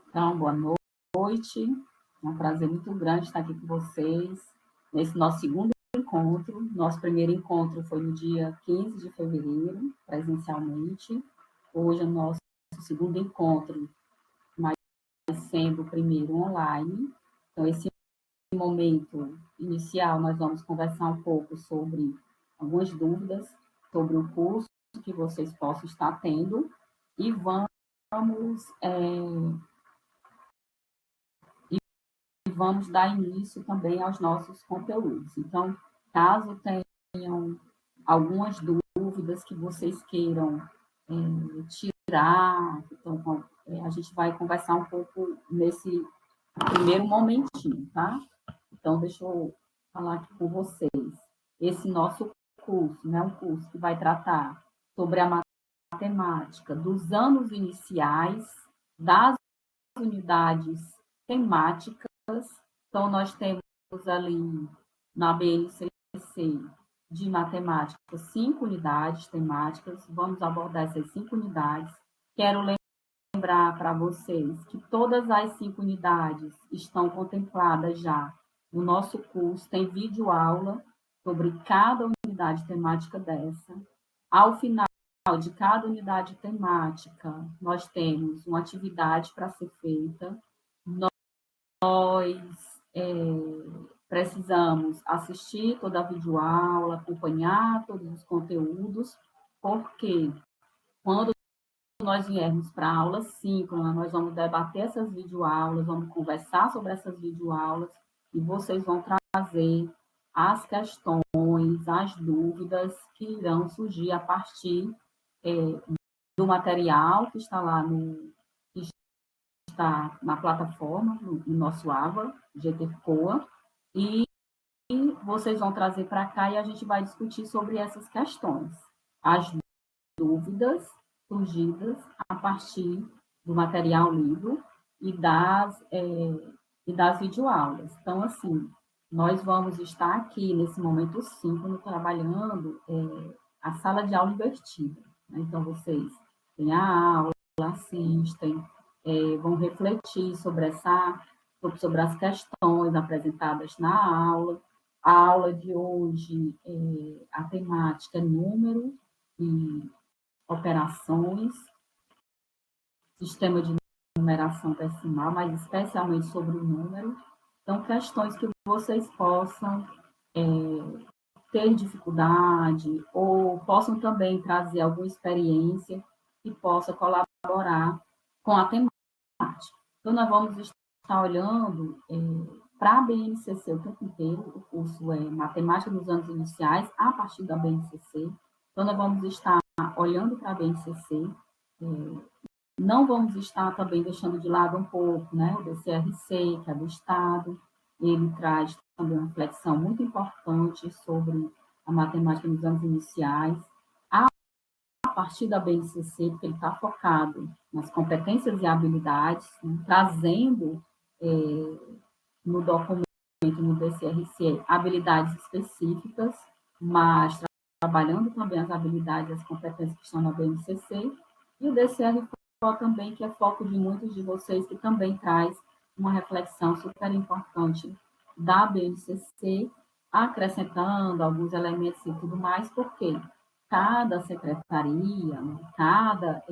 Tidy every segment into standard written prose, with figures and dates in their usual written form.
Então, boa noite. É um prazer muito grande estar aqui com vocês nesse nosso segundo encontro. Nosso primeiro encontro foi no dia 15 de fevereiro, presencialmente. Hoje é o nosso segundo encontro, mas sendo o primeiro online. Então, esse momento inicial, nós vamos conversar um pouco sobre algumas dúvidas sobre o curso que vocês possam estar tendo e vamos dar início também aos nossos conteúdos. Então, caso tenham algumas dúvidas que vocês queiram tirar, então, a gente vai conversar um pouco nesse primeiro momentinho, tá? Então, deixa eu falar aqui com vocês. Esse nosso curso, né, um curso que vai tratar sobre a matemática dos anos iniciais, das unidades temáticas. Então, nós temos ali na BNCC de matemática 5 unidades temáticas. Vamos abordar essas 5 unidades. Quero lembrar para vocês que todas as 5 unidades estão contempladas já no nosso curso. Tem videoaula sobre cada unidade temática dessa. Ao final de cada unidade temática, nós temos uma atividade para ser feita. Nós precisamos assistir toda a videoaula, acompanhar todos os conteúdos, porque quando nós viermos para a aula síncrona, nós vamos debater essas videoaulas, vamos conversar sobre essas videoaulas e vocês vão trazer as questões, as dúvidas que irão surgir a partir do material que está lá está na plataforma, no nosso AVA, GTCOA, e vocês vão trazer para cá e a gente vai discutir sobre essas questões, as dúvidas surgidas a partir do material lido e das videoaulas. Então, assim, nós vamos estar aqui nesse momento síncrono trabalhando a sala de aula invertida. Né? Então, vocês têm a aula, assistem, vão refletir sobre as questões apresentadas na aula. A aula de hoje, a temática é número e operações, sistema de numeração decimal, mas especialmente sobre o número. Então, questões que vocês possam ter dificuldade ou possam também trazer alguma experiência que possa colaborar com a temática. Então, nós vamos estar olhando para a BNCC o tempo inteiro. O curso é Matemática nos Anos Iniciais, a partir da BNCC. Então, nós vamos estar olhando para a BNCC. Não vamos estar também deixando de lado um pouco, né, o DCRC, que é do Estado. Ele traz também uma reflexão muito importante sobre a matemática nos anos iniciais. A partir da BNCC, porque ele está focado nas competências e habilidades, né, trazendo no documento, no DCRC, habilidades específicas, mas trabalhando também as habilidades e as competências que estão na BNCC, e o DCRC também, que é foco de muitos de vocês, que também traz uma reflexão super importante da BNCC, acrescentando alguns elementos e tudo mais, porque cada secretaria, cada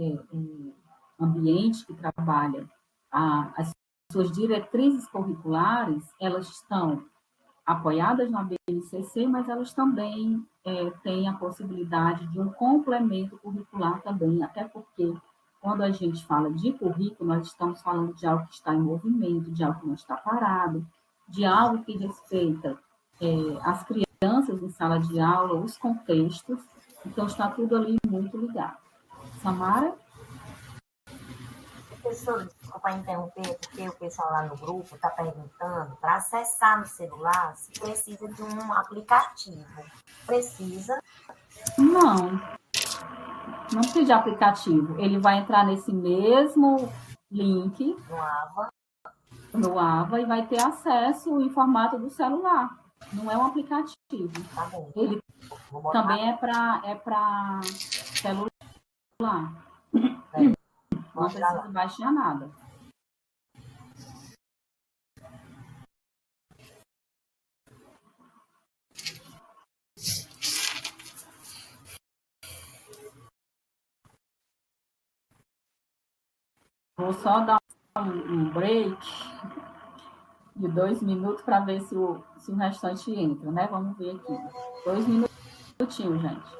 ambiente que trabalha as suas diretrizes curriculares, elas estão apoiadas na BNCC, mas elas também têm a possibilidade de um complemento curricular também, até porque quando a gente fala de currículo, nós estamos falando de algo que está em movimento, de algo que não está parado, de algo que respeita as crianças em sala de aula, os contextos, então está tudo ali muito ligado. Samara? Professor, desculpa interromper, porque o pessoal lá no grupo está perguntando para acessar no celular se precisa de um aplicativo. Precisa? Não precisa de aplicativo. Ele vai entrar nesse mesmo link no AVA e vai ter acesso em formato do celular. Não é um aplicativo. Tá bom. Ele também é para celular. Não precisa baixar nada. Vou só dar um break de 2 minutos para ver se o restante entra, né? Vamos ver aqui. 2 minutinhos, gente.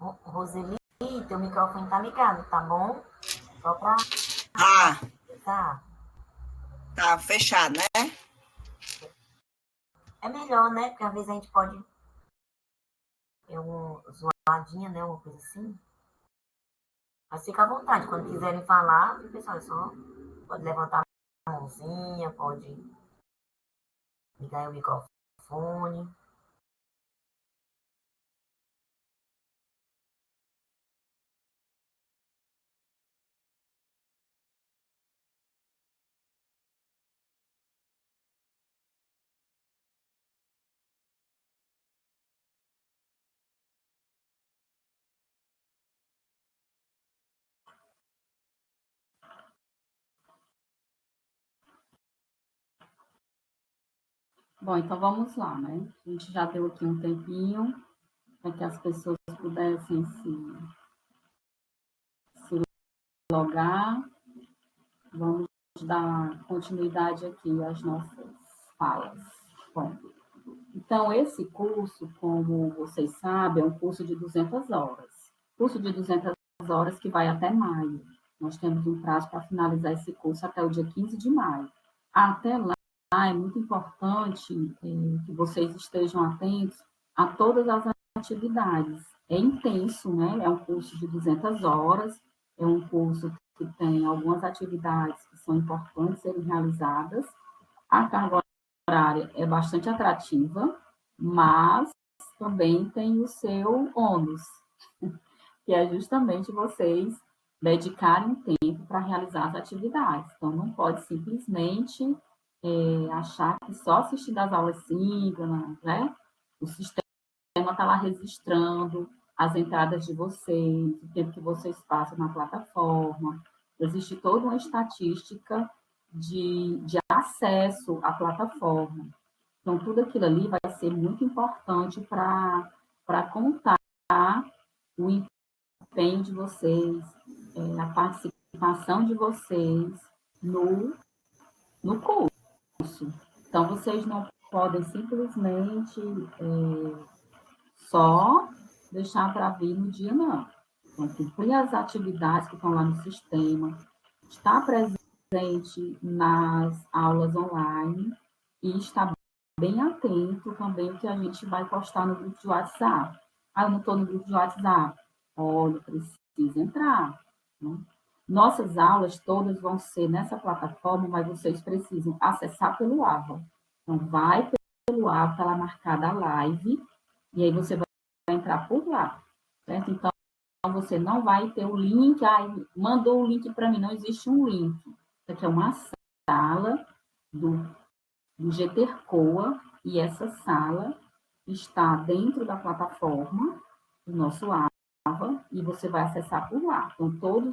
Roseli, teu microfone tá ligado, tá bom? Só pra... Tá fechado, né? É melhor, né? Porque às vezes a gente pode ter uma zoadinha, né? Uma coisa assim. Mas fica à vontade. Quando quiserem falar, pessoal, é só pode levantar a mãozinha, pode ligar o microfone. Bom, então vamos lá, né? A gente já deu aqui um tempinho para que as pessoas pudessem se logar. Vamos dar continuidade aqui às nossas falas. Bom, então, esse curso, como vocês sabem, é um curso de 200 horas. Curso de 200 horas que vai até maio. Nós temos um prazo para finalizar esse curso até o dia 15 de maio. Até lá, é muito importante que vocês estejam atentos a todas as atividades. É intenso, né? É um curso de 200 horas, é um curso que tem algumas atividades que são importantes serem realizadas. A carga horária é bastante atrativa, mas também tem o seu ônus, que é justamente vocês dedicarem tempo para realizar as atividades. Então, não pode simplesmente achar que só assistindo às aulas síncronas, né? O sistema está lá registrando as entradas de vocês, o tempo que vocês passam na plataforma. Existe toda uma estatística de acesso à plataforma. Então, tudo aquilo ali vai ser muito importante para contar o empenho de vocês, a participação de vocês no curso. Então, vocês não podem simplesmente só deixar para vir no dia, não. Então, cumprir as atividades que estão lá no sistema, estar presente nas aulas online e estar bem atento também ao que a gente vai postar no grupo de WhatsApp. Ah, eu não estou no grupo de WhatsApp. Olha, precisa entrar. Né? Nossas aulas todas vão ser nessa plataforma, mas vocês precisam acessar pelo AVA. Então, vai pelo AVA, está lá marcada a live, e aí você vai entrar por lá, certo? Então, você não vai ter o link, mandou o link para mim, não existe um link. Isso aqui é uma sala do GTRCOA, e essa sala está dentro da plataforma do nosso AVA, e você vai acessar por lá. Então,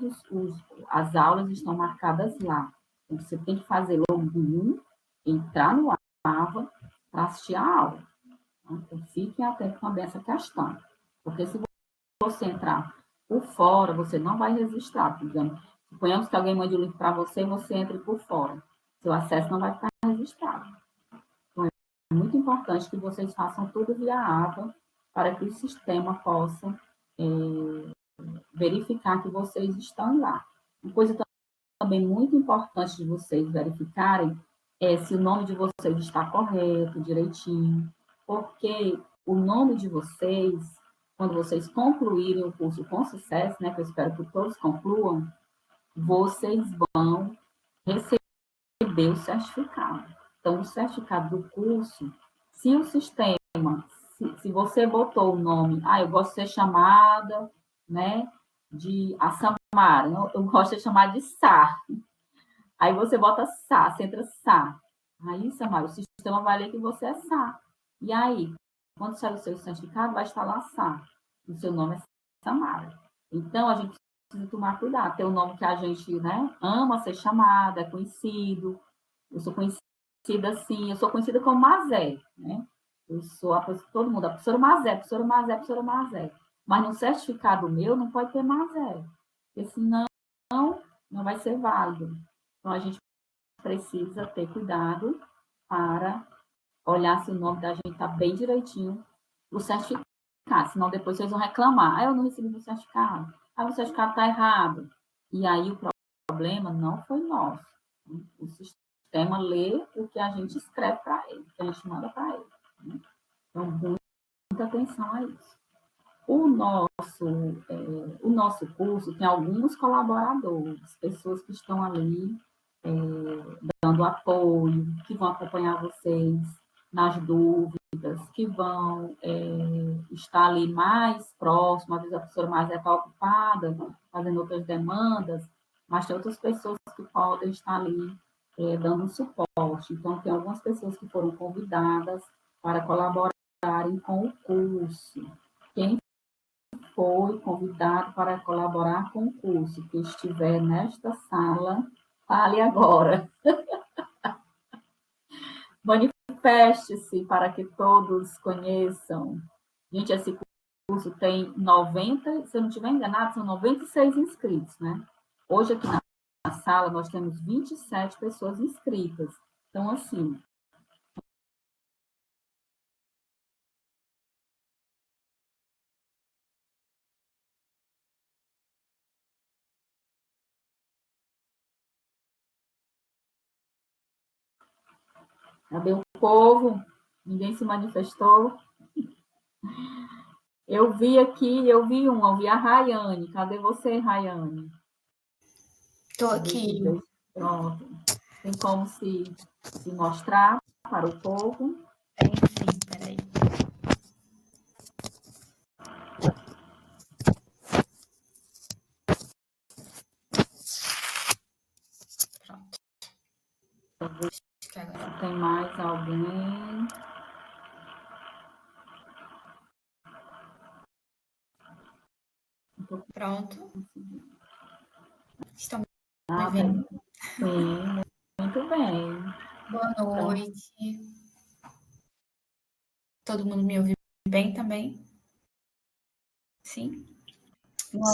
as aulas estão marcadas lá. Então, você tem que fazer login, entrar no AVA para assistir a aula. Então, fiquem atentos também a essa questão. Porque se você entrar por fora, você não vai registrar. Digamos, suponhamos que alguém mande o link para você e você entre por fora. Seu acesso não vai ficar registrado. Então, é muito importante que vocês façam tudo via AVA para que o sistema possa verificar que vocês estão lá. Uma coisa também muito importante de vocês verificarem é se o nome de vocês está correto, direitinho, porque o nome de vocês, quando vocês concluírem o curso com sucesso, né, que eu espero que todos concluam, vocês vão receber o certificado. Então, o certificado do curso, se o sistema, se você botou o nome, eu gosto de ser chamada, né, de a Samara, eu gosto de chamar de Sá. Aí você bota Sá, você entra Sá. Aí, Samara, o sistema vai ler que você é Sá. E aí, quando sair o seu certificado, vai estar lá Sá. O seu nome é Samara. Então, a gente precisa tomar cuidado. Tem um nome que a gente, né, ama ser chamada, é conhecido. Eu sou conhecida assim, eu sou conhecida como Mazé, né? Eu sou todo mundo, a professora Mazé, professora Mazé, professora Mazé. Mas no certificado meu não pode ter Mazé, porque senão não vai ser válido. Então, a gente precisa ter cuidado para olhar se o nome da gente está bem direitinho no certificado, senão depois vocês vão reclamar. Eu não recebi o certificado. O certificado está errado. E aí o problema não foi nosso. O sistema lê o que a gente escreve para ele, o que a gente manda para ele. Então, muita atenção a isso. O nosso curso tem alguns colaboradores, pessoas que estão ali dando apoio, que vão acompanhar vocês nas dúvidas, que vão estar ali mais próximo. Às vezes a professora mais está ocupada, fazendo outras demandas, mas tem outras pessoas que podem estar ali dando um suporte. Então, tem algumas pessoas que foram convidadas para colaborarem com o curso. Quem foi convidado para colaborar com o curso, que estiver nesta sala, fale agora. Manifeste-se para que todos conheçam. Gente, esse curso tem 90, se eu não estiver enganado, são 96 inscritos, né? Hoje aqui na sala nós temos 27 pessoas inscritas. Então, assim, cadê o povo? Ninguém se manifestou. Eu vi a Rayane. Cadê você, Rayane? Estou aqui. Pronto. Tem como se mostrar para o povo? Tem sim, peraí. Pronto. Acho que agora tem mais alguém. Pronto. Estão me vendo? Sim, muito bem. Boa noite. Todo mundo me ouve bem também? Sim?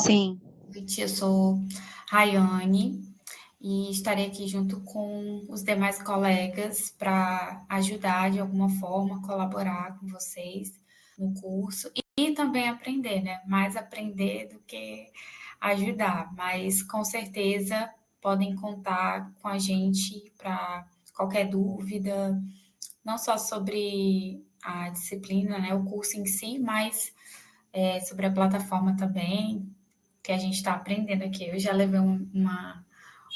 Sim. Boa noite, eu sou Rayane e estarei aqui junto com os demais colegas para ajudar de alguma forma, colaborar com vocês no curso e também aprender, né? Mais aprender do que ajudar, mas com certeza podem contar com a gente para qualquer dúvida, não só sobre a disciplina, né, o curso em si, mas sobre a plataforma também. que a gente está aprendendo aqui. Eu já levei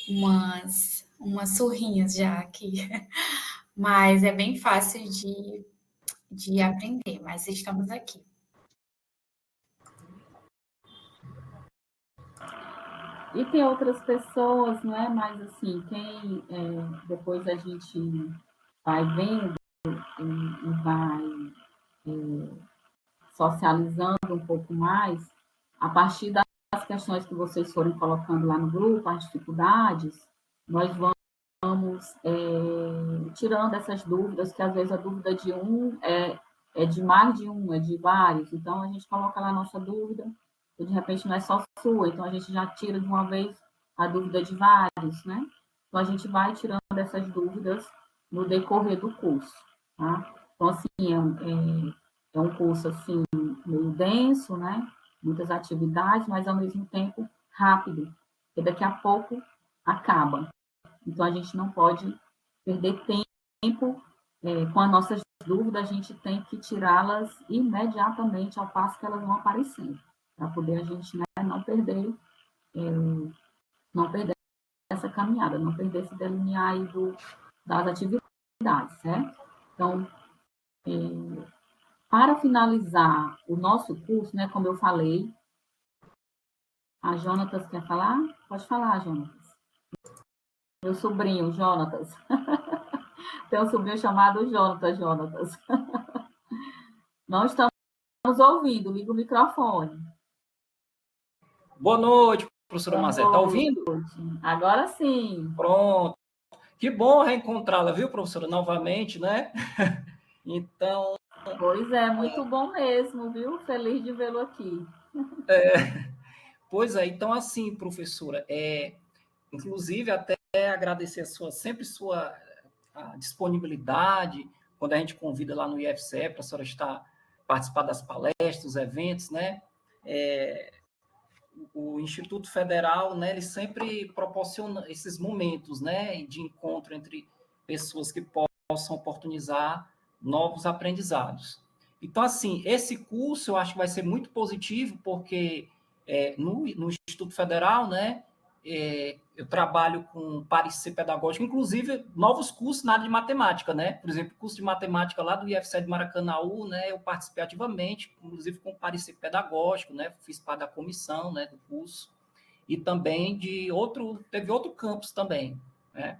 umas surrinhas já aqui, mas é bem fácil de aprender, mas estamos aqui. E tem outras pessoas, não é? Mas, assim, depois a gente vai vendo e vai socializando um pouco mais, a partir das questões que vocês forem colocando lá no grupo, as dificuldades, nós vamos tirando essas dúvidas, que às vezes a dúvida de um é de mais de um, é de vários. Então, a gente coloca lá a nossa dúvida, e de repente não é só sua, então a gente já tira de uma vez a dúvida de vários, né? Então, a gente vai tirando essas dúvidas no decorrer do curso, tá? Então, assim, é um curso, assim, meio denso, né? Muitas atividades, mas, ao mesmo tempo, rápido, porque daqui a pouco acaba. Então, a gente não pode perder tempo com as nossas dúvidas, a gente tem que tirá-las imediatamente ao passo que elas vão aparecendo, para poder a gente, né, não perder essa caminhada, não perder esse delinear aí das atividades, certo? Então, para finalizar o nosso curso, né, como eu falei, a Jonatas quer falar? Pode falar, Jonatas. Meu sobrinho, Jonatas. Tem um sobrinho chamado Jonatas. Não estamos ouvindo, liga o microfone. Boa noite, professora Mazé. Está ouvindo? Agora sim. Pronto. Que bom reencontrá-la, viu, professora, novamente, né? Então... Pois é, muito bom mesmo, viu? Feliz de vê-lo aqui. Pois é, então assim, professora, inclusive até agradecer sempre sua disponibilidade, quando a gente convida lá no IFCE para a senhora participar das palestras, dos eventos, né? O Instituto Federal, né, ele sempre proporciona esses momentos, né, de encontro entre pessoas que possam oportunizar novos aprendizados. Então, assim, esse curso eu acho que vai ser muito positivo, porque no Instituto Federal, né, eu trabalho com parecer pedagógico, inclusive novos cursos na área de matemática, né? Por exemplo, o curso de matemática lá do IFCE de Maracanaú, né? Eu participei ativamente, inclusive com parecer pedagógico, né? Fiz parte da comissão, né, do curso. E também teve outro campus também, né?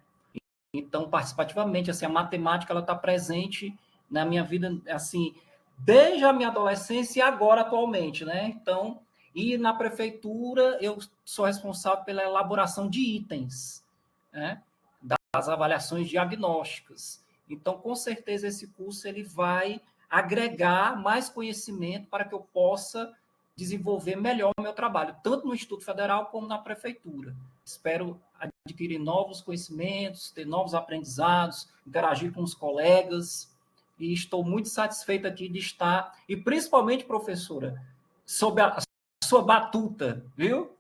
Então, participativamente, assim, a matemática ela está presente na minha vida, assim, desde a minha adolescência e agora atualmente, né? Então, e na prefeitura eu sou responsável pela elaboração de itens, né? Das avaliações diagnósticas. Então, com certeza esse curso ele vai agregar mais conhecimento para que eu possa desenvolver melhor o meu trabalho, tanto no Instituto Federal como na prefeitura. Espero adquirir novos conhecimentos, ter novos aprendizados, interagir com os colegas, e estou muito satisfeito aqui de estar, e principalmente, professora, sob a sua batuta, viu?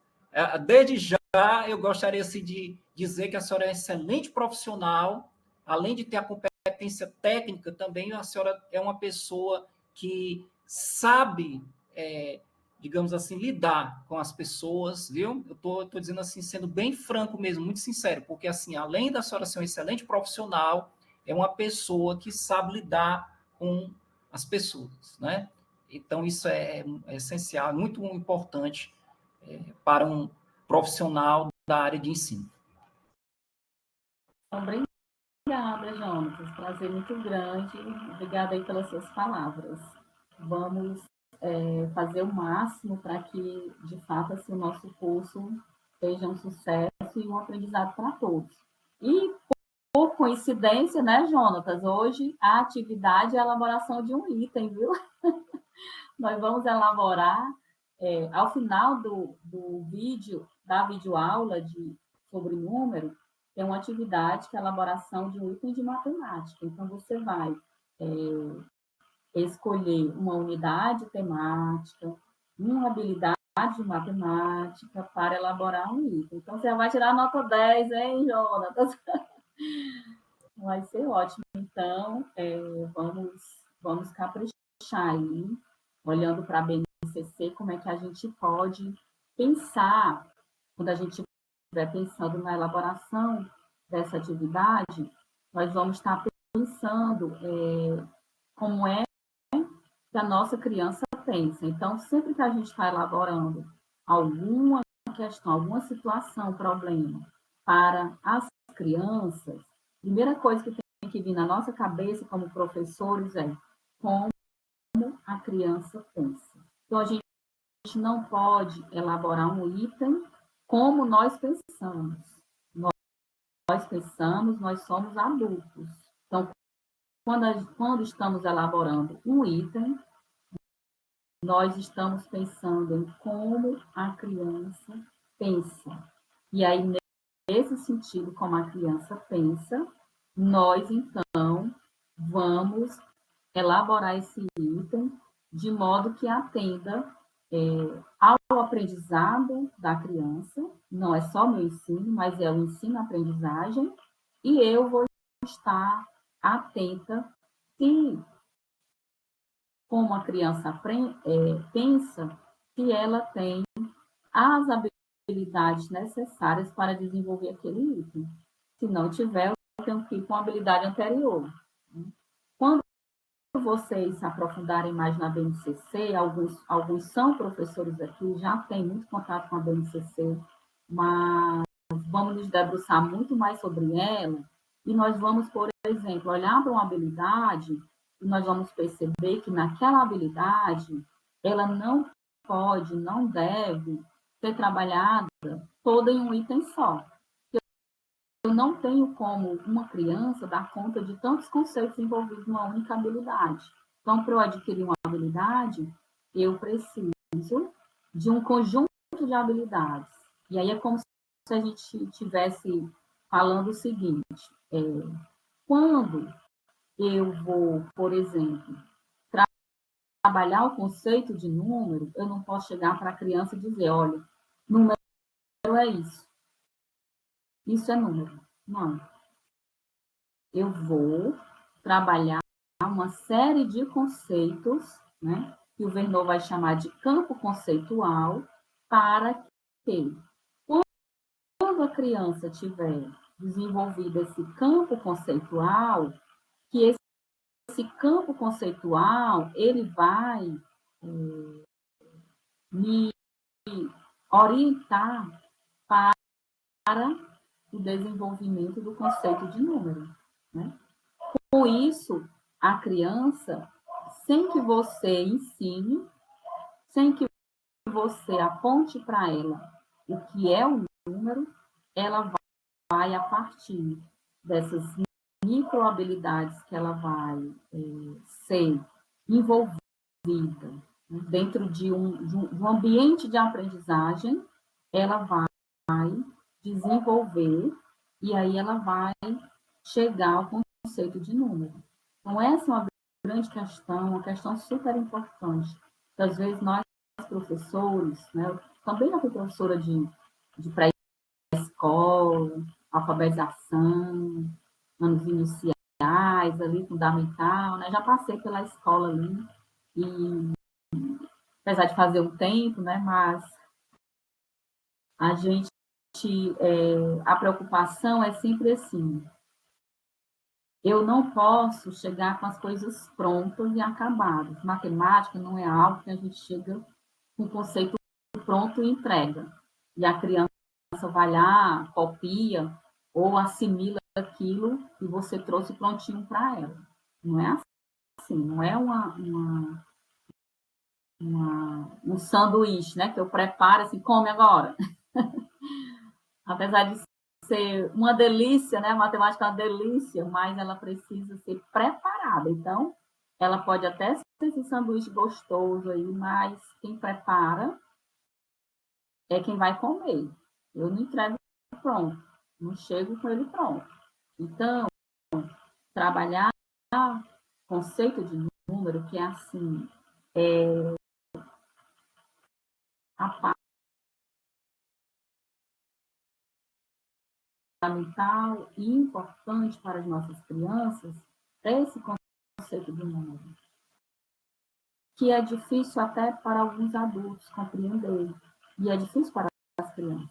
Desde já, eu gostaria assim, de dizer que a senhora é excelente profissional, além de ter a competência técnica, também a senhora é uma pessoa que sabe, digamos assim, lidar com as pessoas, viu? Eu estou dizendo assim, sendo bem franco mesmo, muito sincero, porque assim, além da senhora ser um excelente profissional, é uma pessoa que sabe lidar com as pessoas, né? Então, isso é essencial, muito importante para um profissional da área de ensino. Obrigada, Jonas. Prazer muito grande. Obrigada aí pelas suas palavras. Vamos fazer o máximo para que, de fato, assim, o nosso curso seja um sucesso e um aprendizado para todos. E, por coincidência, né, Jonatas, hoje a atividade é a elaboração de um item, viu? Nós vamos elaborar, ao final do vídeo, da videoaula sobre número, tem uma atividade que é a elaboração de um item de matemática. Então, você vai escolher uma unidade temática, uma habilidade de matemática para elaborar um item. Então, você vai tirar a nota 10, hein, Jonatas? Vai ser ótimo. Então, vamos caprichar aí, olhando para a BNCC, como é que a gente pode pensar, quando a gente estiver pensando na elaboração dessa atividade, nós vamos estar pensando como é que a nossa criança pensa. Então, sempre que a gente está elaborando alguma questão, alguma situação, problema para as crianças, a primeira coisa que tem que vir na nossa cabeça como professores é como a criança pensa. Então, a gente não pode elaborar um item como nós pensamos. Nós pensamos, nós somos adultos. Então, quando estamos elaborando um item, nós estamos pensando em como a criança pensa. E aí, nesse sentido, como a criança pensa, nós, então, vamos elaborar esse item de modo que atenda ao aprendizado da criança, não é só meu ensino, mas é o ensino-aprendizagem, e eu vou estar atenta se, como a criança pensa, se ela tem as habilidades necessárias para desenvolver aquele item. Se não tiver, eu tenho que ir com a habilidade anterior. Quando vocês se aprofundarem mais na BNCC, alguns são professores aqui, já têm muito contato com a BNCC, mas vamos nos debruçar muito mais sobre ela, e nós vamos, por exemplo, olhar para uma habilidade, e nós vamos perceber que naquela habilidade, ela não pode, não deve ser trabalhada toda em um item só. Eu não tenho como uma criança dar conta de tantos conceitos envolvidos numa única habilidade. Então, para eu adquirir uma habilidade, eu preciso de um conjunto de habilidades. E aí é como se a gente estivesse falando o seguinte, quando eu vou, por exemplo, trabalhar o conceito de número, eu não posso chegar para a criança e dizer, olha, número é isso. Isso é número. Não. Eu vou trabalhar uma série de conceitos, né, que o Vernon vai chamar de campo conceitual, para que, quando a criança tiver desenvolvido esse campo conceitual, que esse campo conceitual, ele vai me orientar para o desenvolvimento do conceito de número, né? Com isso, a criança, sem que você ensine, sem que você aponte para ela o que é o número, ela vai, a partir dessas microhabilidades que ela vai ser envolvida dentro de um ambiente de aprendizagem, ela vai desenvolver e aí ela vai chegar ao conceito de número. Então, essa é uma grande questão, uma questão super importante. Às vezes, nós, professores, né, eu também fui professora de pré-escola, alfabetização, anos iniciais, ali, fundamental, né, já passei pela escola ali, e apesar de fazer um tempo, né, mas a gente, a preocupação é sempre assim, eu não posso chegar com as coisas prontas e acabadas. Matemática não é algo que a gente chega com o conceito pronto e entrega. E a criança vai lá, copia ou assimila aquilo que você trouxe prontinho para ela. Não é assim, não é um sanduíche, né? Que eu preparo assim, come agora. Apesar de ser uma delícia, né? A matemática é uma delícia, mas ela precisa ser preparada. Então, ela pode até ser esse sanduíche gostoso aí, mas quem prepara é quem vai comer. Eu não entrego pronto, não chego com ele pronto. Então, trabalhar conceito de número, que é assim, a parte fundamental e importante para as nossas crianças, é esse conceito de número, que é difícil até para alguns adultos compreender. e é difícil para as crianças.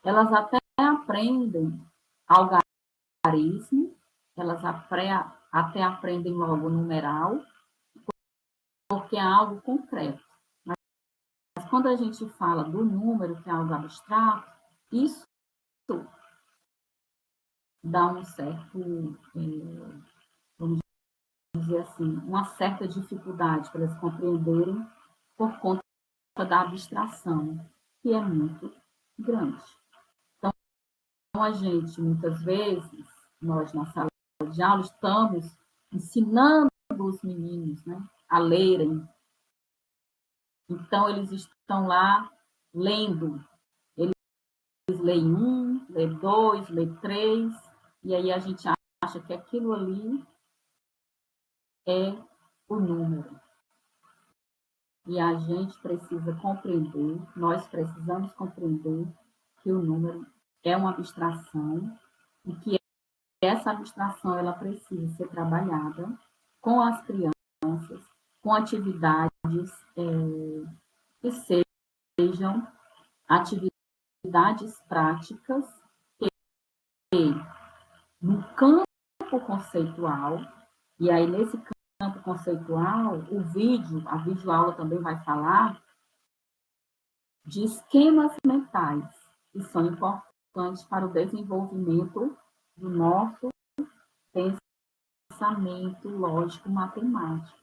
Elas até aprendem algarismo, elas até aprendem logo numeral, porque é algo concreto. Mas quando a gente fala do número, que é algo abstrato, isso dá um certo, vamos dizer assim, uma certa dificuldade para eles compreenderem por conta da abstração, que é muito grande. Então, a gente, muitas vezes, nós na sala de aula, estamos ensinando os meninos, né, a lerem. Então, eles estão lá lendo. Eles leem 1, lê 2, lê 3, e aí a gente acha que aquilo ali é o número. E a gente precisa compreender, nós precisamos compreender que o número é uma abstração e que essa abstração ela precisa ser trabalhada com as crianças, com atividades que sejam atividades práticas que, no campo conceitual, e aí nesse campo conceitual, a videoaula também vai falar de esquemas mentais, que são importantes para o desenvolvimento do nosso pensamento lógico-matemático.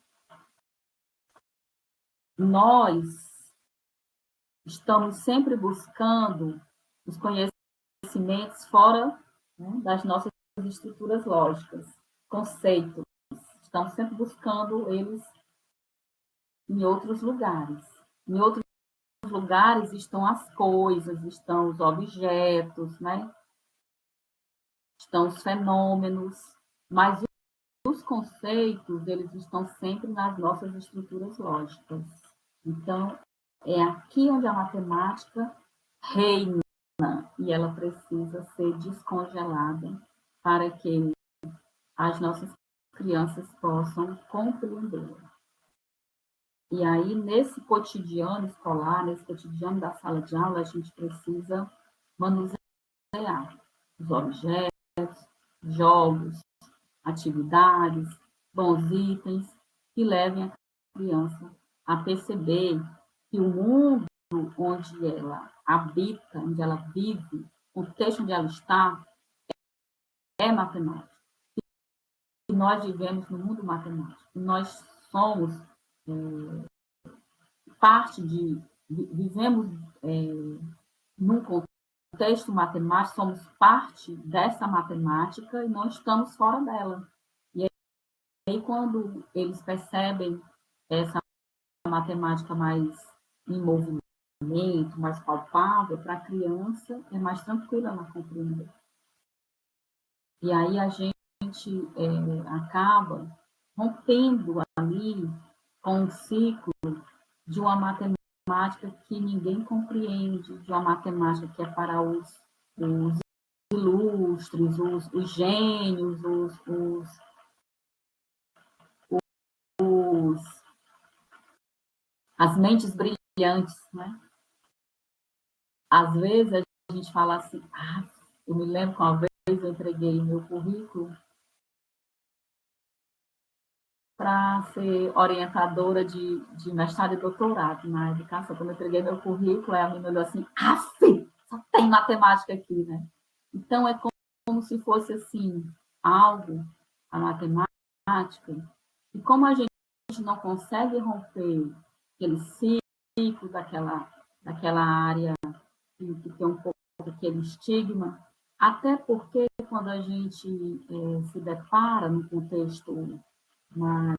Nós estamos sempre buscando os conhecimentos fora, né, das nossas estruturas lógicas, conceitos. Estamos sempre buscando eles em outros lugares. Em outros lugares estão as coisas, estão os objetos, né? Estão os fenômenos, mas os conceitos, eles estão sempre nas nossas estruturas lógicas. Então, é aqui onde a matemática reina e ela precisa ser descongelada para que as nossas crianças possam compreendê-la. E aí, nesse cotidiano escolar, nesse cotidiano da sala de aula, a gente precisa manusear os objetos, jogos, atividades, bons itens, que levem a criança a perceber que o mundo onde ela habita, onde ela vive, o contexto onde ela está, é matemático. E nós vivemos no mundo matemático. E nós somos vivemos num contexto matemático, somos parte dessa matemática e não estamos fora dela. E aí, quando eles percebem essa matemática mais em movimento, mais palpável, para a criança é mais tranquila na compreensão. E aí a gente acaba rompendo ali com um ciclo de uma matemática que ninguém compreende, de uma matemática que é para os ilustres, os gênios, as mentes brilhantes, né? Às vezes a gente fala assim, eu me lembro que uma vez eu entreguei meu currículo para ser orientadora de mestrado e doutorado na educação. Quando eu entreguei meu currículo, a menina olhou assim, só tem matemática aqui, né? Então, é como se fosse, assim, algo, a matemática, e como a gente não consegue romper aquele ciclo daquela área que tem um pouco aquele estigma, até porque quando a gente se depara no contexto mais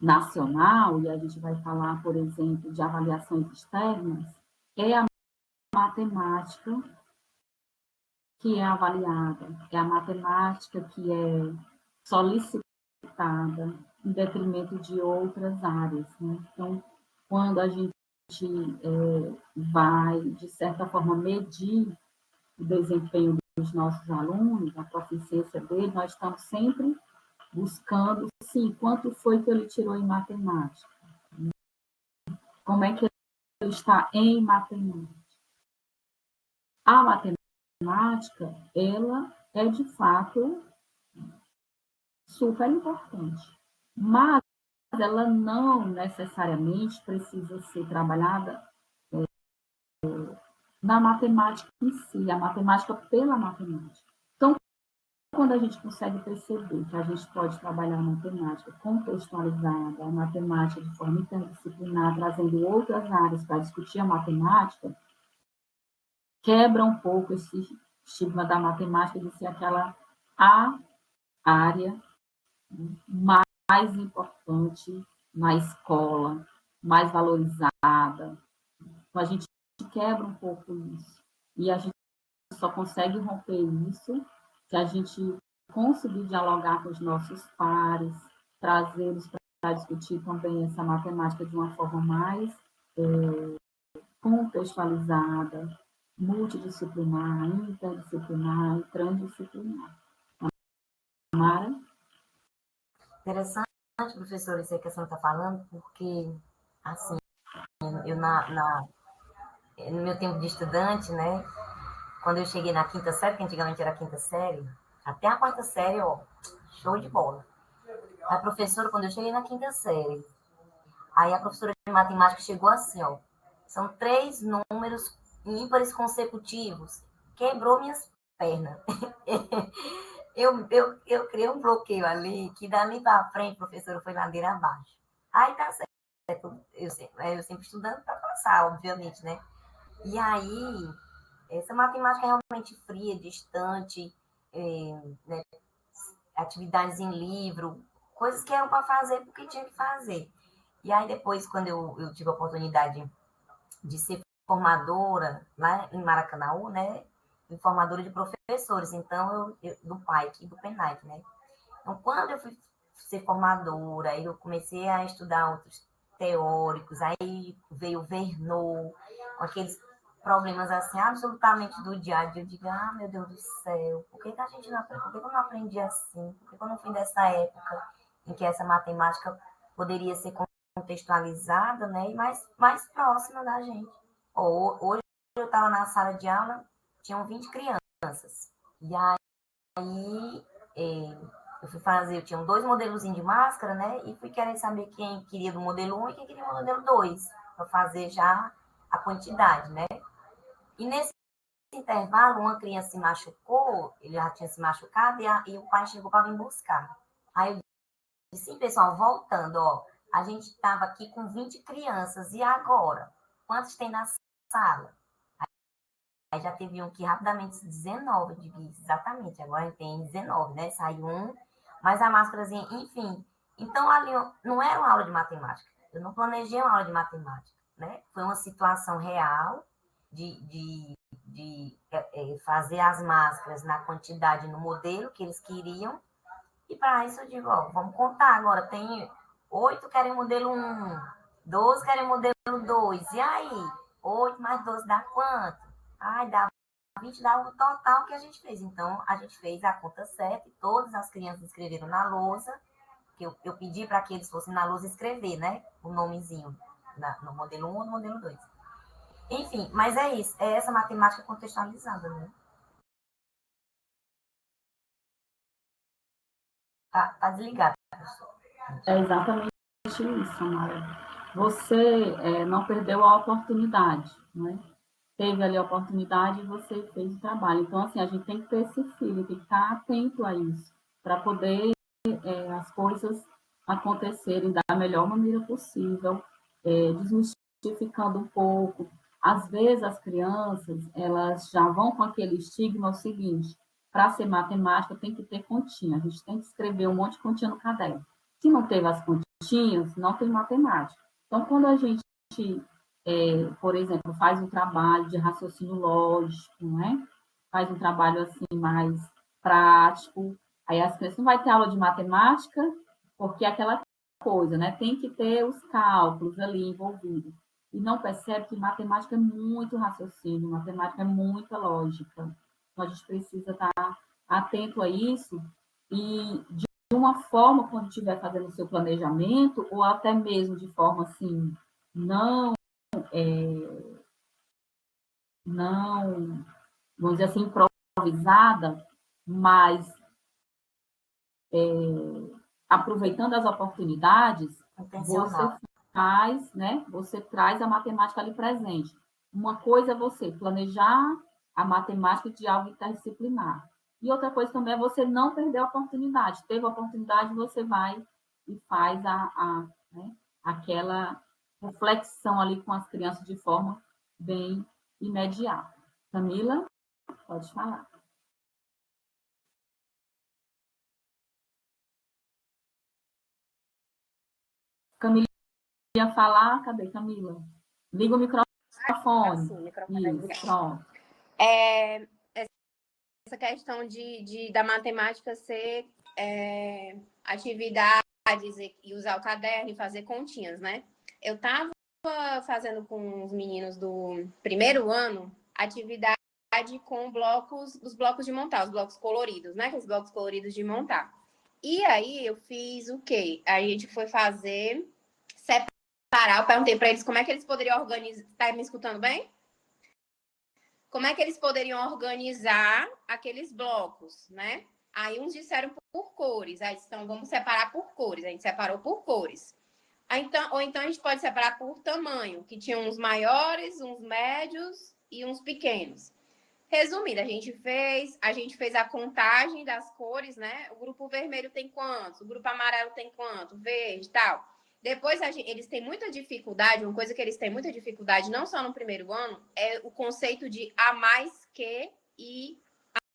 nacional, e a gente vai falar, por exemplo, de avaliações externas, é a matemática que é avaliada, é a matemática que é solicitada em detrimento de outras áreas, né? Então, quando a gente vai, de certa forma, medir o desempenho dos nossos alunos, a proficiência deles, nós estamos sempre buscando, sim, quanto foi que ele tirou em matemática, como é que está em matemática. A matemática, ela é, de fato, super importante, mas ela não necessariamente precisa ser trabalhada na matemática em si, a matemática pela matemática. Então, quando a gente consegue perceber que a gente pode trabalhar a matemática contextualizada, a matemática de forma interdisciplinar, trazendo outras áreas para discutir a matemática, quebra um pouco esse estigma da matemática de ser aquela a área mais importante na escola, mais valorizada. Então, a gente quebra um pouco isso. E a gente só consegue romper isso se a gente conseguir dialogar com os nossos pares, trazê-los para discutir também essa matemática de uma forma mais contextualizada, multidisciplinar, interdisciplinar e transdisciplinar. Mara? Interessante, professor, isso aí que a senhora está falando, porque, assim, eu no meu tempo de estudante, né, quando eu cheguei na quinta série, que antigamente era a quinta série, até a quarta série, ó, show de bola. A professora, quando eu cheguei na quinta série, aí a professora de matemática chegou assim, ó, são 3 números ímpares consecutivos, quebrou minhas pernas. Eu criei um bloqueio ali, que dali para frente, professora, foi ladeira abaixo. Aí tá certo, eu sempre estudando para passar, obviamente, né? E aí, essa matemática é realmente fria, distante, né? Atividades em livro, coisas que eram para fazer porque tinha que fazer. E aí depois, quando eu tive a oportunidade de ser formadora lá em Maracanaú, né? Formadora de professores, então do PAIC e do PENAIC, né? Então, quando eu fui ser formadora, aí eu comecei a estudar outros teóricos, aí veio o Verneau, com aqueles problemas assim, absolutamente do dia a dia. Eu digo, ah, meu Deus do céu, por que a gente não aprende? Por que eu não aprendi assim? Por que eu não fui dessa época em que essa matemática poderia ser contextualizada, né? E mais próxima da gente. Hoje eu estava na sala de aula, tinham 20 crianças. E aí eu fui fazer, eu tinha 2 modelozinhos de máscara, né? E fui querendo saber quem queria do modelo 1 e quem queria do modelo 2, para fazer já a quantidade, né? E nesse intervalo, uma criança se machucou, ele já tinha se machucado, e o pai chegou para vir buscar. Aí eu disse, sim, pessoal, voltando, ó, a gente estava aqui com 20 crianças, e agora? Quantos tem na sala? Aí já teve um que rapidamente 19, eu digo, exatamente, agora tem 19, né? Saiu um, mas a máscarazinha, enfim. Então, ali não era uma aula de matemática. Eu não planejei uma aula de matemática, né? Foi uma situação real de fazer as máscaras na quantidade, no modelo que eles queriam. E para isso eu digo, ó, vamos contar agora. Tem 8 querem modelo 1, 12 querem modelo 2. E aí? 8 mais 12 dá quanto? Ai, dá 20, dá o total que a gente fez. Então, a gente fez a conta certa e todas as crianças escreveram na lousa, que eu pedi para que eles fossem na lousa escrever, né? O nomezinho no modelo 1 ou no modelo 2. Enfim, mas é isso. É essa matemática contextualizada, né? Tá desligado, professor. É exatamente isso, Amara. Você não perdeu a oportunidade, né? Teve ali a oportunidade e você fez o trabalho. Então, assim, a gente tem que ter esse feeling, tem que estar atento a isso, para poder as coisas acontecerem da melhor maneira possível, desmistificando um pouco. Às vezes, as crianças, elas já vão com aquele estigma, o seguinte, para ser matemática tem que ter continha, a gente tem que escrever um monte de continha no caderno. Se não teve as continhas, não tem matemática. Então, quando a gente por exemplo, faz um trabalho de raciocínio lógico, né? Faz um trabalho assim mais prático. Aí as crianças não vai ter aula de matemática, porque é aquela coisa, né? Tem que ter os cálculos ali envolvidos. E não percebe que matemática é muito raciocínio, matemática é muita lógica. Então a gente precisa estar atento a isso e de uma forma, quando estiver fazendo o seu planejamento, ou até mesmo de forma assim, não não, vamos dizer assim, improvisada, mas aproveitando as oportunidades, você faz, né? Você traz a matemática ali presente. Uma coisa é você planejar a matemática de algo interdisciplinar. E outra coisa também é você não perder a oportunidade. Teve a oportunidade, você vai e faz né, aquela reflexão ali com as crianças de forma bem imediata. Camila, pode falar. Camila ia falar, cadê Camila? Liga o microfone. Sim, o microfone Isso, pronto. Essa questão da matemática ser atividades e usar o caderno e fazer continhas, né? Eu estava fazendo com os meninos do primeiro ano atividade com os blocos de montar, os blocos coloridos, né? Os blocos coloridos de montar. E aí eu fiz o quê? A gente foi fazer separar. Eu perguntei para eles como é que eles poderiam organizar. Tá me escutando bem? Como é que eles poderiam organizar aqueles blocos, né? Aí uns disseram por cores. Aí então vamos separar por cores. A gente separou por cores. Ou então a gente pode separar por tamanho, que tinha uns maiores, uns médios e uns pequenos. Resumindo, a gente fez a contagem das cores, né? O grupo vermelho tem quantos? O grupo amarelo tem quanto? Verde e tal. Depois, eles têm muita dificuldade, uma coisa que eles têm muita dificuldade, não só no primeiro ano, é o conceito de A mais que e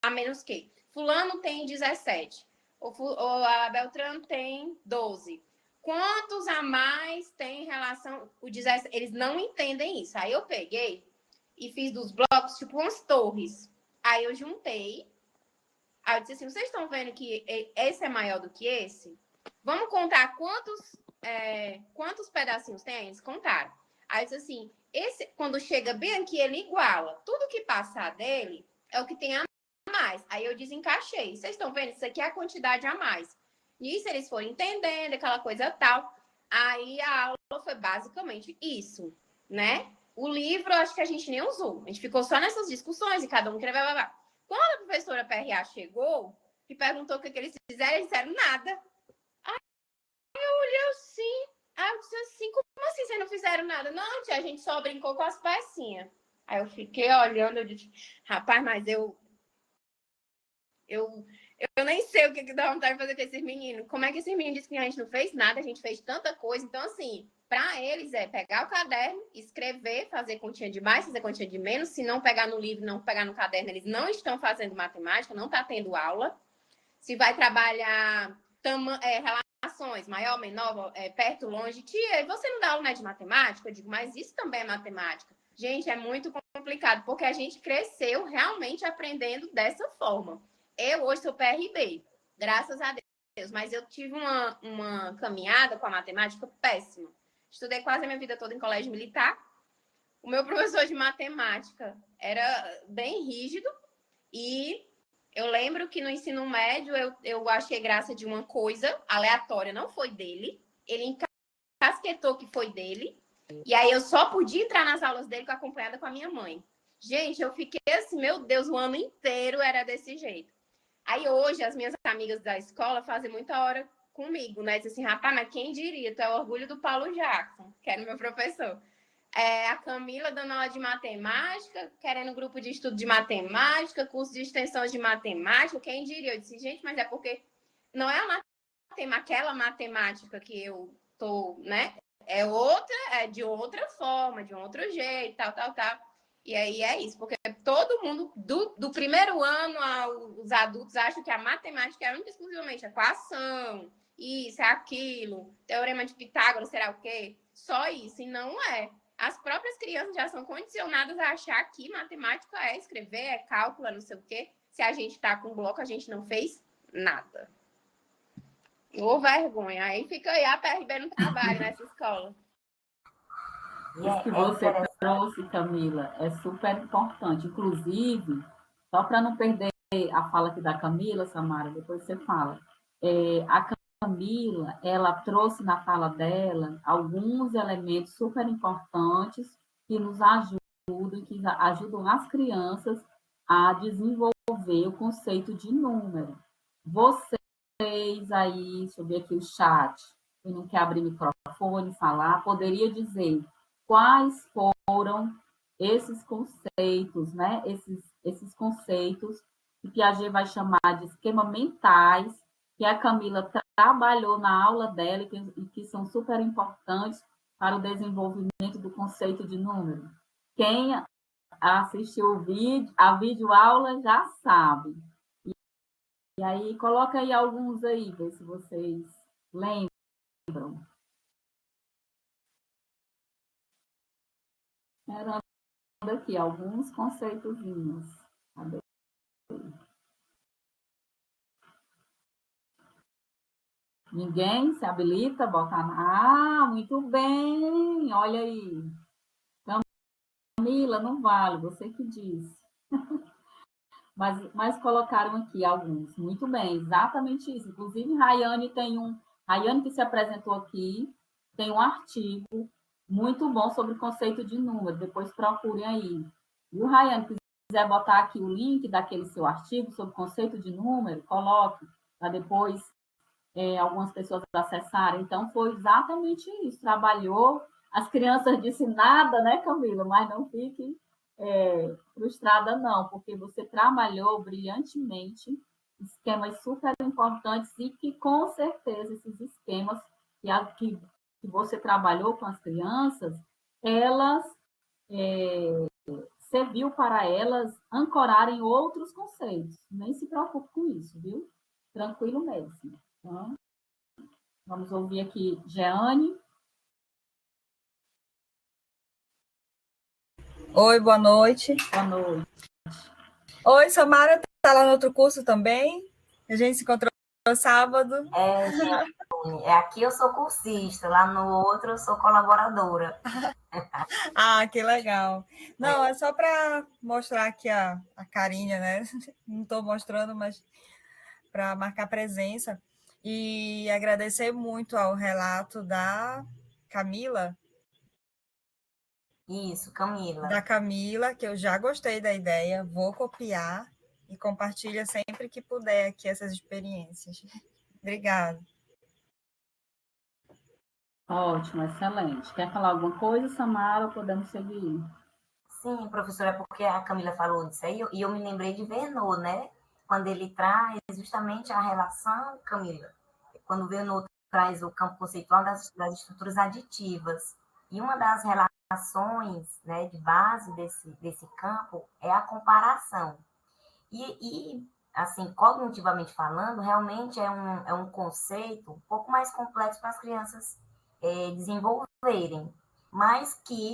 A menos que. Fulano tem 17, ou a Beltrano tem 12. Quantos a mais tem em relação... Eles não entendem isso. Aí eu peguei e fiz dos blocos, tipo, umas torres. Aí eu juntei. Aí eu disse assim, vocês estão vendo que esse é maior do que esse? Vamos contar quantos pedacinhos tem? Eles contaram. Aí eu disse assim, esse, quando chega bem aqui, ele iguala. Tudo que passar dele é o que tem a mais. Aí eu desencaixei. Vocês estão vendo? Isso aqui é a quantidade a mais. Nisso eles foram entendendo, aquela coisa tal. Aí a aula foi basicamente isso, né? O livro, acho que a gente nem usou. A gente ficou só nessas discussões e cada um queria... Quando a professora PRA chegou e perguntou o que eles fizeram, eles disseram nada. Aí eu olhei assim. Aí eu disse assim, como assim vocês não fizeram nada? Não, tia, a gente só brincou com as pecinhas. Aí eu fiquei olhando, eu disse, rapaz, mas eu nem sei o que dá vontade de fazer com esses meninos. Como é que esses meninos dizem que a gente não fez nada, a gente fez tanta coisa. Então, assim, para eles é pegar o caderno, escrever, fazer continha de mais, fazer continha de menos. Se não pegar no livro, não pegar no caderno, eles não estão fazendo matemática, não está tendo aula. Se vai trabalhar relações, maior, menor, perto, longe. Tia, você não dá aula de matemática? Eu digo, mas isso também é matemática. Gente, é muito complicado, porque a gente cresceu realmente aprendendo dessa forma. Eu hoje sou PRB, graças a Deus, mas eu tive uma caminhada com a matemática péssima. Estudei quase a minha vida toda em colégio militar. O meu professor de matemática era bem rígido e eu lembro que no ensino médio eu achei graça de uma coisa aleatória, não foi dele. Ele encasquetou que foi dele. E aí eu só podia entrar nas aulas dele acompanhada com a minha mãe. Gente, eu fiquei assim, meu Deus, o ano inteiro era desse jeito. Aí hoje as minhas amigas da escola fazem muita hora comigo, né? Dizem assim, rapaz, mas quem diria? Tu é o orgulho do Paulo Jackson, que era meu professor. A Camila dando aula de matemática, querendo grupo de estudo de matemática, curso de extensão de matemática, quem diria? Eu disse, gente, mas é porque não é aquela matemática que eu tô, né? É de outra forma, de um outro jeito, tal. E aí é isso, porque todo mundo, do primeiro ano, os adultos acham que a matemática é exclusivamente equação, isso, é aquilo, teorema de Pitágoras, será o quê? Só isso, e não é. As próprias crianças já são condicionadas a achar que matemática é escrever, é cálculo, é não sei o quê. Se a gente tá com bloco, a gente não fez nada. Ô, vergonha. Aí fica aí a PRB no trabalho nessa escola. Isso que você trouxe, Camila, é super importante. Inclusive, só para não perder a fala aqui da Camila, Samara, depois você fala. A Camila, ela trouxe na fala dela alguns elementos super importantes que nos ajudam, que ajudam as crianças a desenvolver o conceito de número. Vocês aí, deixa eu ver aqui o chat, quem não quer abrir microfone, falar, poderia dizer quais foram esses conceitos, né? Esses conceitos que Piaget vai chamar de esquema mentais, que a Camila trabalhou na aula dela e que são super importantes para o desenvolvimento do conceito de número. Quem assistiu a videoaula já sabe. E aí, coloca aí alguns aí, ver se vocês lembram. Eram aqui alguns conceitozinhos. Cadê? Ninguém se habilita a botar. Ah, muito bem! Olha aí. Camila, não vale, você que disse. Mas colocaram aqui alguns. Muito bem, exatamente isso. Inclusive, Rayane que se apresentou aqui, tem um artigo muito bom sobre o conceito de número. Depois procurem aí. E o Rayane, se quiser botar aqui o link daquele seu artigo sobre o conceito de número, coloque para depois algumas pessoas acessarem. Então, foi exatamente isso. Trabalhou. As crianças disse nada, né, Camila? Mas não fique frustrada, não, porque você trabalhou brilhantemente esquemas super importantes e que, com certeza, esses esquemas que você trabalhou com as crianças, elas serviu para elas ancorarem outros conceitos. Nem se preocupe com isso, viu? Tranquilo mesmo. Então, vamos ouvir aqui Jeane. Oi, boa noite. Boa noite. Oi, Samara, está lá no outro curso também? A gente se encontrou no sábado. Aqui eu sou cursista, lá no outro eu sou colaboradora. Ah, que legal. Não, é só para mostrar aqui a carinha, né? Não estou mostrando, mas para marcar presença. E agradecer muito ao relato da Camila. Isso, Camila. Da Camila, que eu já gostei da ideia, vou copiar e compartilha sempre que puder aqui essas experiências. Obrigada. Ótimo, excelente. Quer falar alguma coisa, Samara, ou podemos seguir? Sim, professora, é porque a Camila falou disso aí, e eu me lembrei de Verneau, né? Quando ele traz justamente a relação, Camila, quando Verneau traz o campo conceitual das estruturas aditivas. E uma das relações, né, de base desse campo é a comparação. E assim, cognitivamente falando, realmente é um conceito um pouco mais complexo para as crianças desenvolverem, mas que,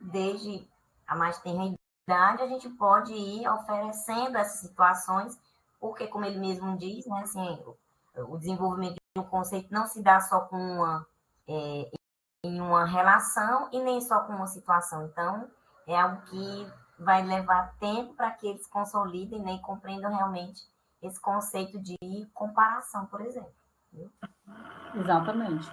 desde a mais tenra idade, a gente pode ir oferecendo essas situações, porque, como ele mesmo diz, né, assim, o desenvolvimento de um conceito não se dá só em uma relação e nem só com uma situação. Então, é algo que vai levar tempo para que eles consolidem, né, e compreendam realmente esse conceito de comparação, por exemplo. Exatamente.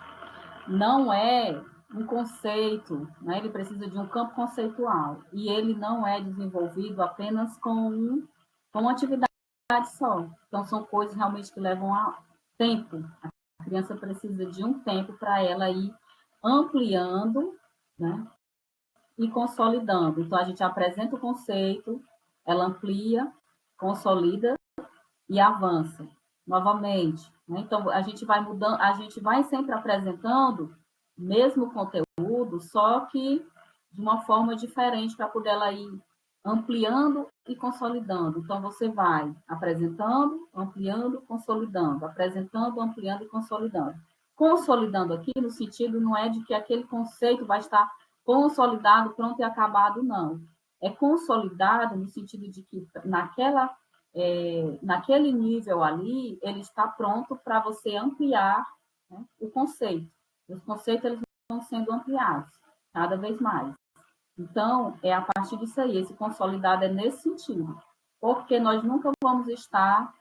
Não é um conceito, né? Ele precisa de um campo conceitual, e ele não é desenvolvido apenas com uma atividade só. Então, são coisas realmente que levam a tempo. A criança precisa de um tempo para ela ir ampliando, né? E consolidando. Então, a gente apresenta o conceito, ela amplia, consolida e avança novamente. Né? Então, a gente vai mudando, a gente vai sempre apresentando o mesmo conteúdo, só que de uma forma diferente para poder ela ir ampliando e consolidando. Então, você vai apresentando, ampliando, consolidando, apresentando, ampliando e consolidando. Consolidando aqui no sentido não é de que aquele conceito vai estar consolidado, pronto e acabado, não. É consolidado no sentido de que naquele nível ali, ele está pronto para você ampliar, né, o conceito. Os conceitos eles vão sendo ampliados cada vez mais. Então, é a partir disso aí, esse consolidado é nesse sentido, porque nós nunca vamos estar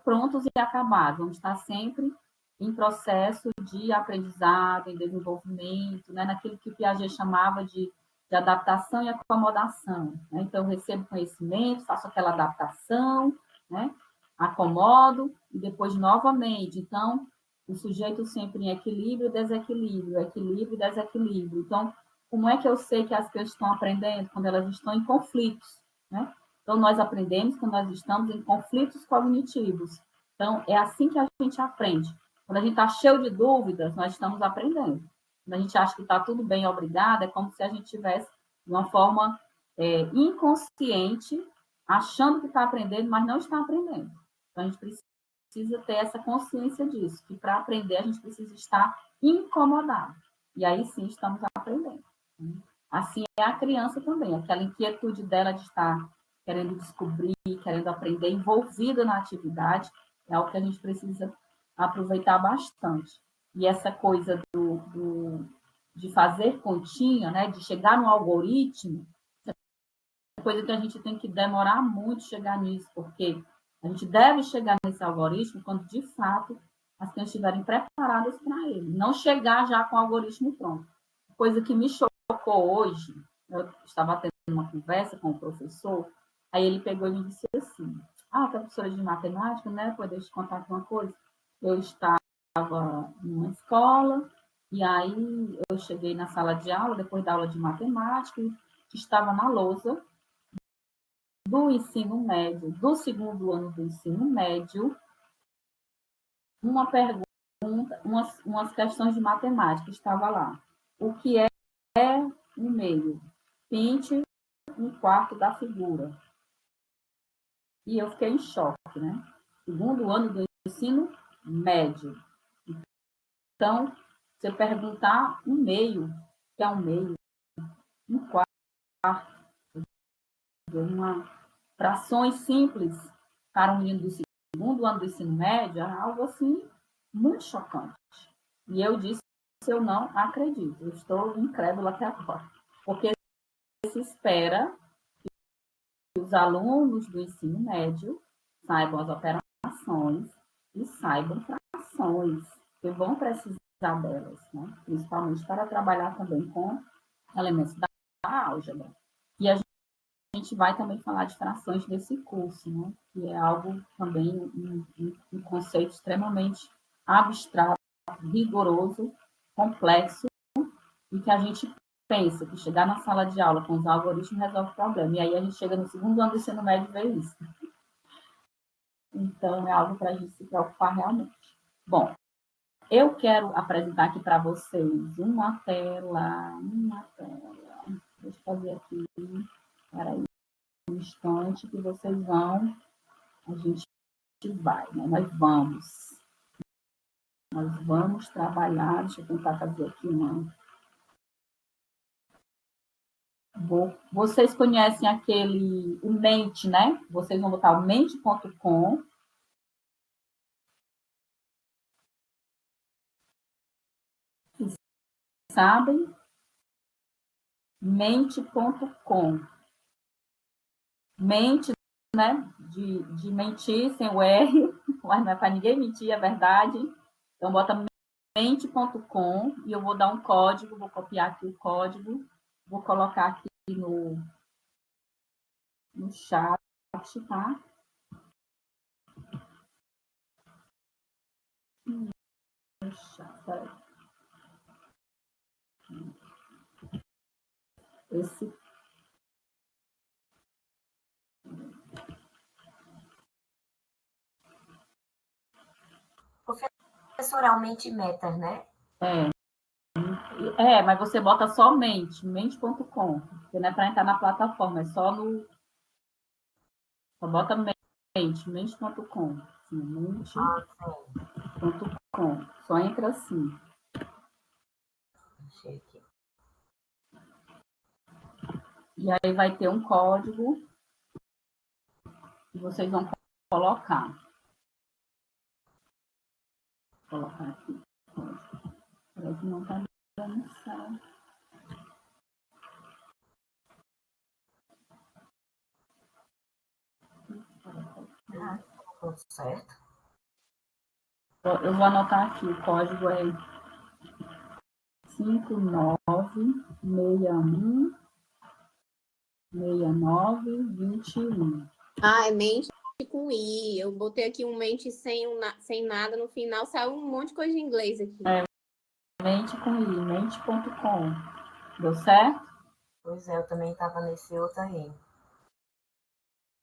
prontos e acabados, vamos estar sempre em processo de aprendizado, em desenvolvimento, né, naquilo que o Piaget chamava de de adaptação e acomodação. Né? Então, eu recebo conhecimento, faço aquela adaptação, né? Acomodo e depois novamente. Então, o sujeito sempre em equilíbrio, desequilíbrio, equilíbrio e desequilíbrio. Então, como é que eu sei que as pessoas estão aprendendo? Quando elas estão em conflitos, né? Então, nós aprendemos quando nós estamos em conflitos cognitivos. Então, é assim que a gente aprende. Quando a gente está cheio de dúvidas, nós estamos aprendendo. Quando a gente acha que está tudo bem, obrigada, é como se a gente tivesse, de uma forma inconsciente, achando que está aprendendo, mas não está aprendendo. Então, a gente precisa ter essa consciência disso, que para aprender a gente precisa estar incomodado. E aí sim estamos aprendendo. Assim é a criança também, aquela inquietude dela de estar querendo descobrir, querendo aprender, envolvida na atividade, é algo que a gente precisa aproveitar bastante. E essa coisa de fazer continha, né, de chegar no algoritmo, é coisa que a gente tem que demorar muito chegar nisso, porque a gente deve chegar nesse algoritmo quando, de fato, as crianças estiverem preparadas para ele. Não chegar já com o algoritmo pronto. Coisa que me chocou hoje, eu estava tendo uma conversa com o professor, aí ele pegou e me disse assim, professora de matemática, né? Pô, deixa eu te contar aqui uma coisa. Eu estava numa escola, e aí eu cheguei na sala de aula, depois da aula de matemática, e estava na lousa do ensino médio, do segundo ano do ensino médio, uma pergunta, umas questões de matemática, estava lá. O que é um meio? Pinte um quarto da figura. E eu fiquei em choque, né? Segundo ano do ensino médio. Então, você perguntar um meio, que é um meio, um quarto, frações simples para um menino do segundo ano do ensino médio, é algo assim muito chocante. E eu disse, eu não acredito, eu estou incrédula até agora. Porque se espera que os alunos do ensino médio saibam as operações e saibam frações, que vão precisar delas, né? Principalmente para trabalhar também com elementos da álgebra. E a gente vai também falar de frações nesse curso, né? Que é algo também, um conceito extremamente abstrato, rigoroso, complexo, e que a gente pensa que chegar na sala de aula com os algoritmos resolve o problema. E aí a gente chega no segundo ano do ensino médio e vê isso. Então, é algo para a gente se preocupar realmente. Bom, eu quero apresentar aqui para vocês uma tela. Deixa eu fazer aqui. Espera aí um instante que vocês vão. A gente vai, né? Nós vamos trabalhar. Deixa eu tentar fazer aqui uma. Vocês conhecem o Mente, né? Vocês vão botar o mente.com. Sabem? Mente.com. Mente, né? De mentir sem o R, mas não é para ninguém mentir, é verdade. Então, bota mente.com e eu vou dar um código, vou copiar aqui o código, vou colocar aqui no chat, tá? No chat, peraí. Esse Professoralmente metas, né? mas você bota só mente.com, porque não é para entrar na plataforma, é só no. Só bota mente.com. Mente.com. Só entra assim. Achei aqui. E aí vai ter um código que vocês vão colocar. Vou colocar aqui. Parece que não está dando certo. Tudo certo. Eu vou anotar aqui. O código é 5961 6921. Ah, é mente com I. Eu botei aqui um mente sem nada no final, saiu um monte de coisa em inglês aqui. Mente com I, mente.com. Deu certo? Pois é, eu também estava nesse outro aí.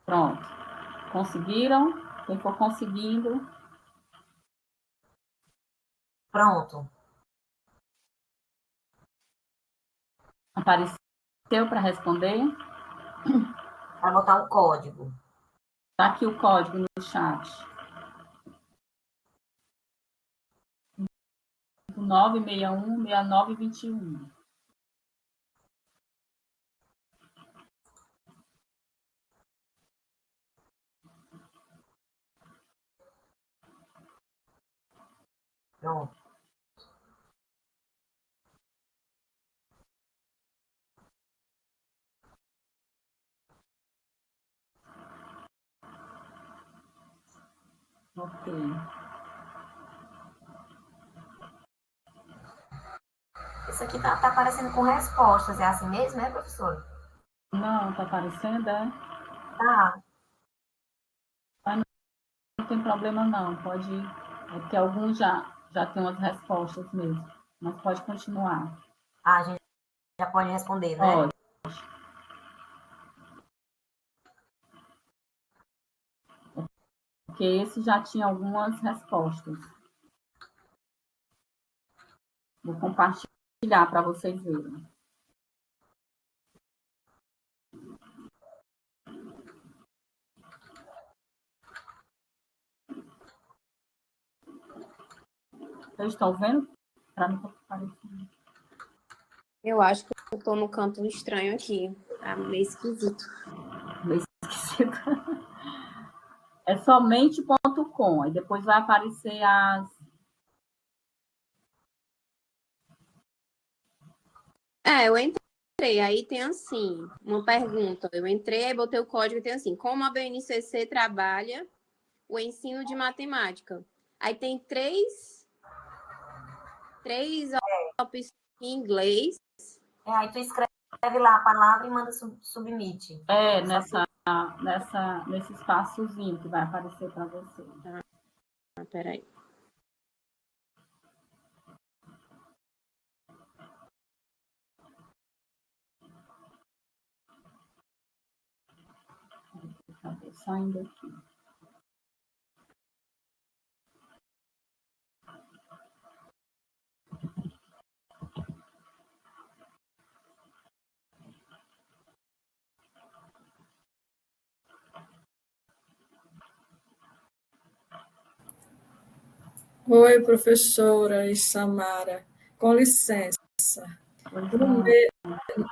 Pronto. Conseguiram? Quem for conseguindo, Pronto. apareceu para responder? Vai botar um código. Está aqui o código no chat. 961-6921. Pronto. Ok. Isso aqui tá aparecendo com respostas. É assim mesmo, é, professora? Não, está aparecendo, é? Tá. Não tem problema não, pode ir. É porque alguns já tem umas respostas mesmo. Mas pode continuar. Ah, a gente já pode responder, né? Pode. Porque esse já tinha algumas respostas. Vou compartilhar para vocês verem. Vocês estão vendo? Para mim, aparecendo. Eu acho que eu tô no canto estranho aqui. Tá meio esquisito. Meio esquisito. É somente.com. Aí depois vai aparecer as. Eu entrei, aí tem assim, uma pergunta. Eu entrei, aí botei o código e tem assim, como a BNCC trabalha o ensino de matemática. Aí tem três opções em inglês. Aí tu escreve lá a palavra e manda submit. Nesse espaçozinho que vai aparecer para você. Peraí. Saindo aqui. Oi, professora Isamara. Com licença.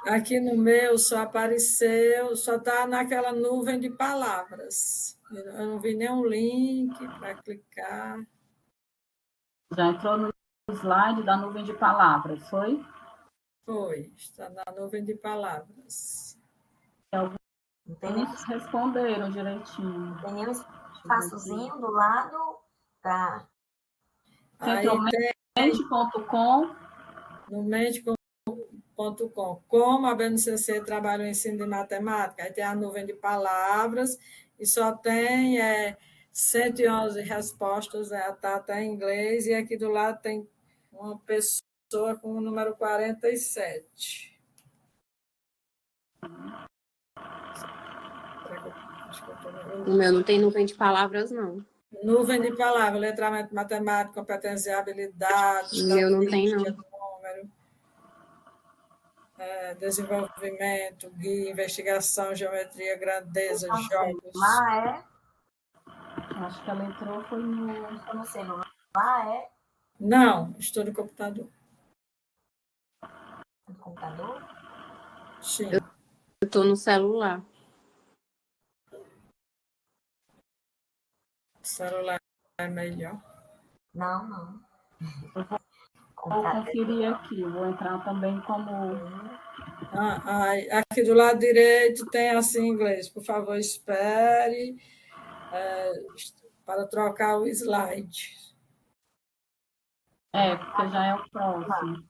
Aqui no meu só apareceu, só está naquela nuvem de palavras. Eu não vi nenhum link para clicar. Já entrou no slide da nuvem de palavras, foi? Foi, está na nuvem de palavras. Não tem nem, Responderam direitinho. tem nem um espaçozinho do lado para. Aí tem mente.com. no mente.com, como a BNCC trabalha o ensino de matemática, aí tem a nuvem de palavras e só tem 111 respostas, tá até em inglês, e aqui do lado tem uma pessoa com o número 47. O meu não tem nuvem de palavras, não. Nuvem de palavras, letramento matemático, competência e habilidades, O meu não tem, não. número, desenvolvimento, guia, investigação, geometria, grandeza, jogos. Lá Acho que ela entrou, foi no celular, Não, estou no computador. no computador? Sim. Eu estou no celular. O celular é melhor. Não. Vou conferir aqui, vou entrar também como. Aqui do lado direito tem assim em inglês. Por favor, espere para trocar o slide. Porque já é o próximo.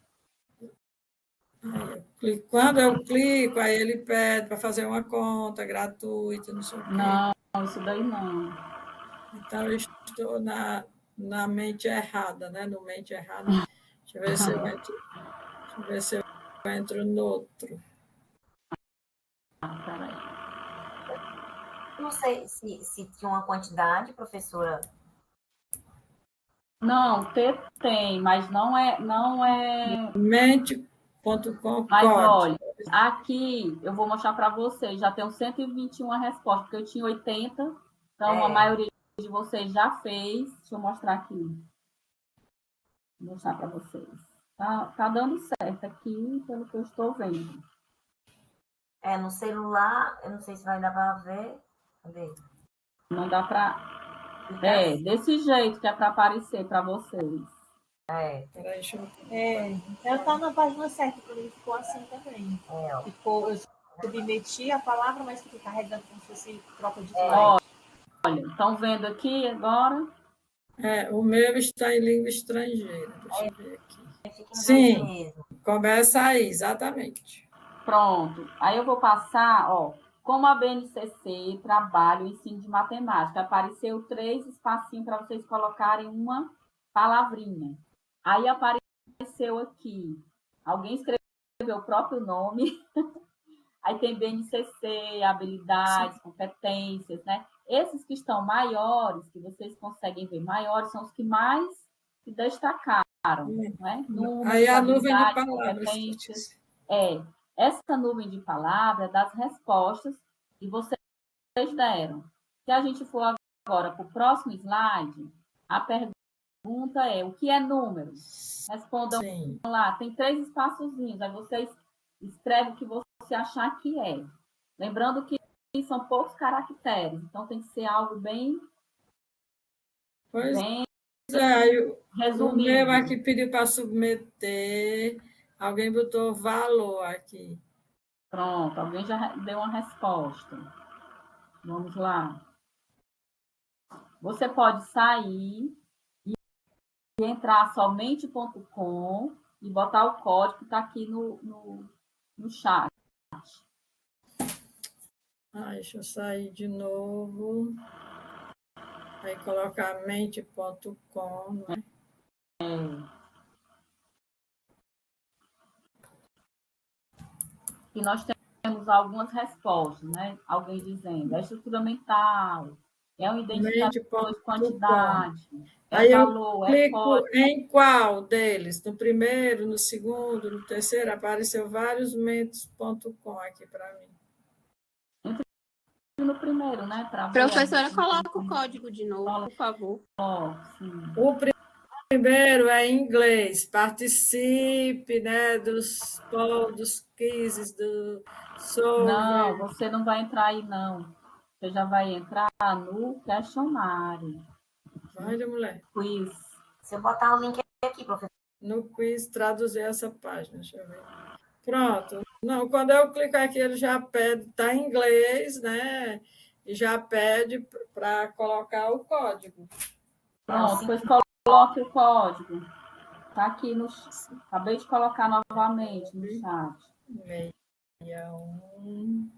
Quando eu clico, aí ele pede para fazer uma conta gratuita, não sei o quê. Não, isso daí não. Então, eu estou na mente errada, né? No mente errada. Deixa eu ver se eu entro no outro. Peraí. Não sei se tinha uma quantidade, professora. Não, tem, mas não é. Mente.com Mas código. olha, aqui eu vou mostrar para vocês, já tem 121 respostas, porque eu tinha 80, então a maioria de vocês já fez. Deixa eu mostrar aqui. Vou mostrar para vocês. Tá dando certo aqui, pelo que eu estou vendo. No celular, eu não sei se vai dar para ver. Cadê? Não dá para. Desse jeito que é para aparecer para vocês. Peraí, deixa eu... Ela está na página certa, para mim ficou assim também. Eu submeti a palavra, mas fiquei carregando como se fosse troca de slide. Olha, estão vendo aqui agora? O meu está em língua estrangeira. Deixa eu ver aqui. Sim, começa aí, exatamente. Pronto. Aí eu vou passar, como a BNCC trabalha o ensino de matemática. Apareceu 3 espacinhos para vocês colocarem uma palavrinha. Aí apareceu aqui. Alguém escreveu o próprio nome. Aí tem BNCC, habilidades, competências, né? Esses que estão maiores, que vocês conseguem ver maiores, são os que mais se destacaram, né? Números, Aí a nuvem de habilidades, palavras. competências. Essa nuvem de palavras das respostas que vocês deram. Se a gente for agora para o próximo slide, a pergunta é: o que é número? Respondam lá. Tem 3 espaçozinhos. Aí vocês escrevem o que você achar que é. Lembrando que são poucos caracteres, então tem que ser algo bem resumido. O meu aqui pediu para submeter. Alguém botou valor aqui. Pronto, alguém já deu uma resposta. Vamos lá. Você pode sair e entrar somente.com e botar o código que está aqui no chat. Deixa eu sair de novo. Aí colocar mente.com, né? E nós temos algumas respostas, né? Alguém dizendo, é estrutura mental, é um identificador de quantidade, aí valor, eu clico em qual deles? No primeiro, no segundo, no terceiro? Apareceu vários mentes.com aqui para mim. No primeiro, né? Professora, coloca o código de novo, por favor. O primeiro é em inglês. Participe, né, dos quizzes, do Não, você não vai entrar aí, não. Você já vai entrar no questionário. Olha, mulher. Quiz. Se eu botar o link aqui, professor. No quiz, traduzir essa página. Deixa eu ver. Pronto. Não, quando eu clico aqui, ele já pede, está em inglês, né? E já pede para colocar o código. Pronto, depois coloque o código. Está aqui no. Acabei de colocar novamente no chat. 61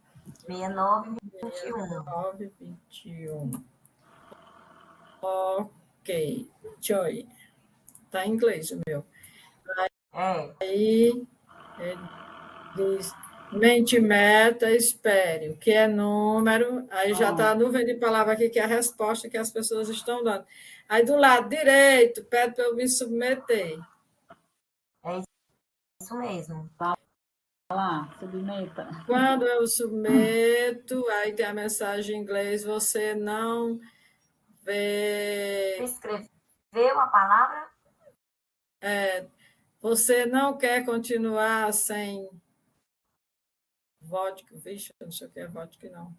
6921. Ok. Joy. Está em inglês o meu. Aí diz mente meta, espere. O que é número? Aí já está a nuvem de palavra aqui, que é a resposta que as pessoas estão dando. Aí do lado direito, pede para eu me submeter. É isso mesmo. Lá, submeta. Quando eu submeto, aí tem a mensagem em inglês, você não vê... Escreveu a palavra? Você não quer continuar sem vodka, vixe, não sei o que é vodka, não.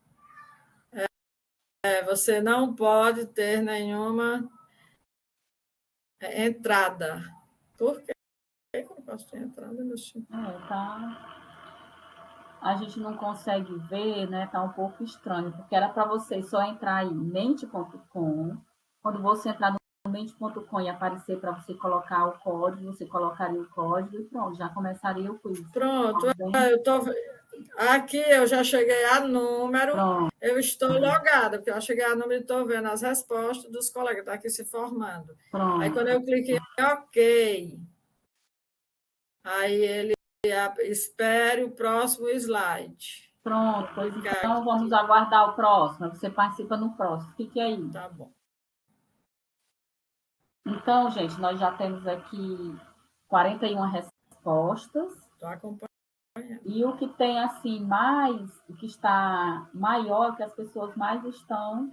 Você não pode ter nenhuma entrada. Por quê? Eu não posso ter entrada, meu filho? Tá. A gente não consegue ver, né? Tá um pouco estranho, porque era para você só entrar aí mente.com. Quando você entrar no semente.com e aparecer para você colocar o código, você colocaria o código e pronto, já começaria o quiz. Pronto, Tá eu tô... Aqui eu já cheguei a número, pronto. eu estou logada, porque eu cheguei a número e estou vendo as respostas dos colegas, está aqui se formando. Pronto. Aí quando eu cliquei em OK, aí ele espere o próximo slide. Pronto, pois então vamos aguardar o próximo. Você participa no próximo. Fique aí. Tá bom. Então, gente, nós já temos aqui 41 respostas. Estou acompanhando. E o que tem assim mais, o que está maior, que as pessoas mais estão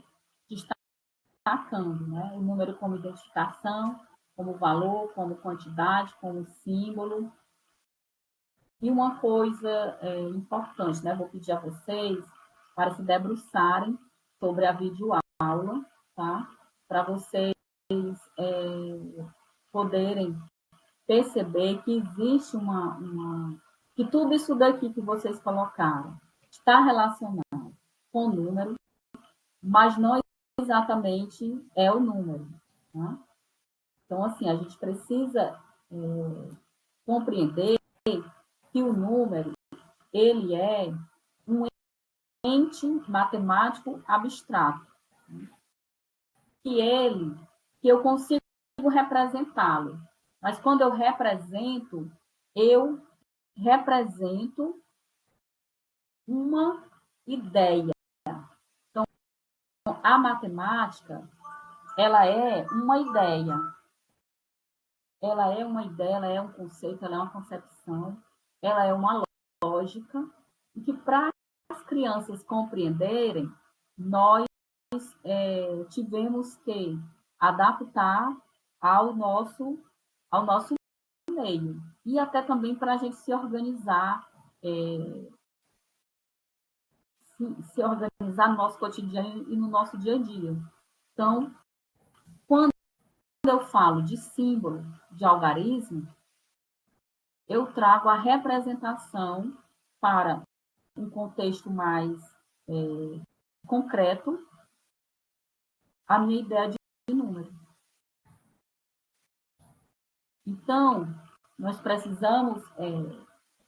destacando, né? O número como identificação, como valor, como quantidade, como símbolo. E uma coisa importante, né? Vou pedir a vocês para se debruçarem sobre a videoaula, tá? Para vocês poderem perceber que existe que tudo isso daqui que vocês colocaram está relacionado com o número, mas não exatamente é o número. Tá? Então, assim, a gente precisa compreender que o número, ele é um ente matemático abstrato, que eu consigo representá-lo. Mas quando eu represento uma ideia. Então, a matemática, ela é uma ideia. Ela é uma ideia, ela é um conceito, ela é uma concepção, ela é uma lógica, e que para as crianças compreenderem, nós tivemos que adaptar ao nosso meio. E até também para a gente se organizar, se organizar no nosso cotidiano e no nosso dia a dia. Então, quando eu falo de símbolo, de algarismo, eu trago a representação para um contexto mais concreto, a minha ideia de número. Então, nós precisamos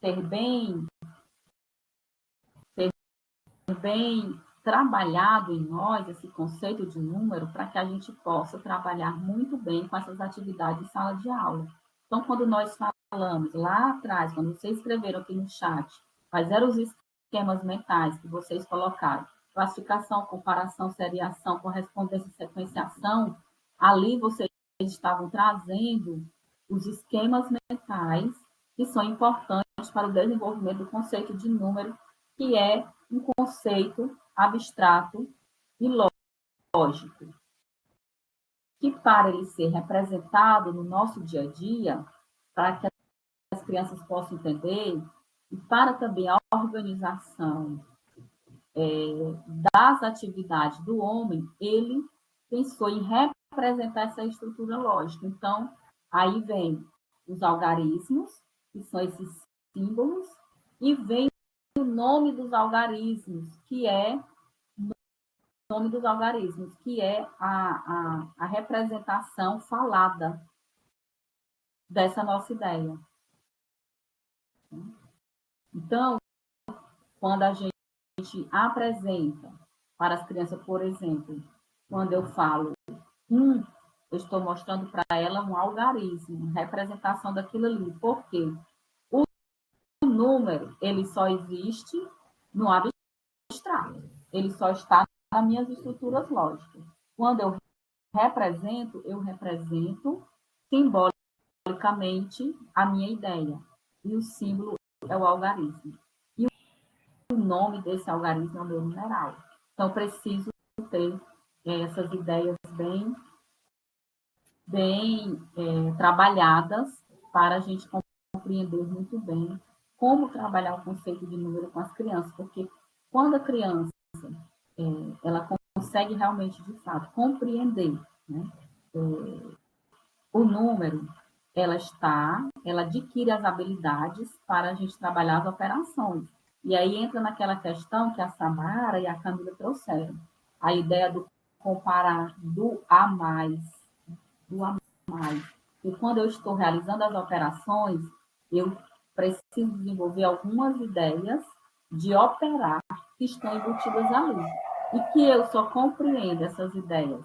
ter bem trabalhado em nós esse conceito de número para que a gente possa trabalhar muito bem com essas atividades em sala de aula. Então, quando nós falamos lá atrás, quando vocês escreveram aqui no chat, quais eram os esquemas mentais que vocês colocaram, classificação, comparação, seriação, correspondência e sequenciação, ali vocês estavam trazendo os esquemas mentais que são importantes para o desenvolvimento do conceito de número, que é um conceito abstrato e lógico, que para ele ser representado no nosso dia a dia, para que as crianças possam entender, e para também a organização das atividades do homem, ele pensou em representar essa estrutura lógica. Então, aí vem os algarismos, que são esses símbolos, e vem o nome dos algarismos, que é a representação falada dessa nossa ideia. Então, quando a gente apresenta para as crianças, por exemplo, quando eu falo eu estou mostrando para ela um algarismo, uma representação daquilo ali. Por quê? O número, ele só existe no abstrato. Ele só está nas minhas estruturas lógicas. Quando eu represento simbolicamente a minha ideia. E o símbolo é o algarismo. E o nome desse algarismo é o meu numeral. Então, preciso ter essas ideias bem trabalhadas para a gente compreender muito bem como trabalhar o conceito de número com as crianças, porque quando a criança ela consegue realmente, de fato, compreender, né, o número, ela adquire as habilidades para a gente trabalhar as operações. E aí entra naquela questão que a Samara e a Camila trouxeram, a ideia do comparar do a mais. do a mais. E quando eu estou realizando as operações, eu preciso desenvolver algumas ideias de operar que estão embutidas ali. E que eu só compreendo essas ideias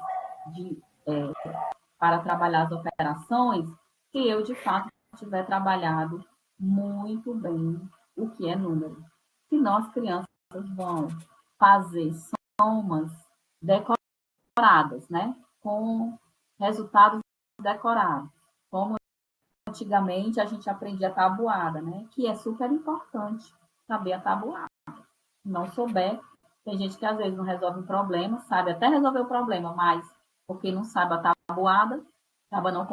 para trabalhar as operações se eu, de fato, tiver trabalhado muito bem o que é número. Senão as crianças vão fazer somas decoradas, né? Com resultados decorados. Como antigamente a gente aprendia a tabuada, né? Que é super importante saber a tabuada. Se não souber, tem gente que às vezes não resolve um problema, sabe até resolver o problema, mas porque não sabe a tabuada, acaba não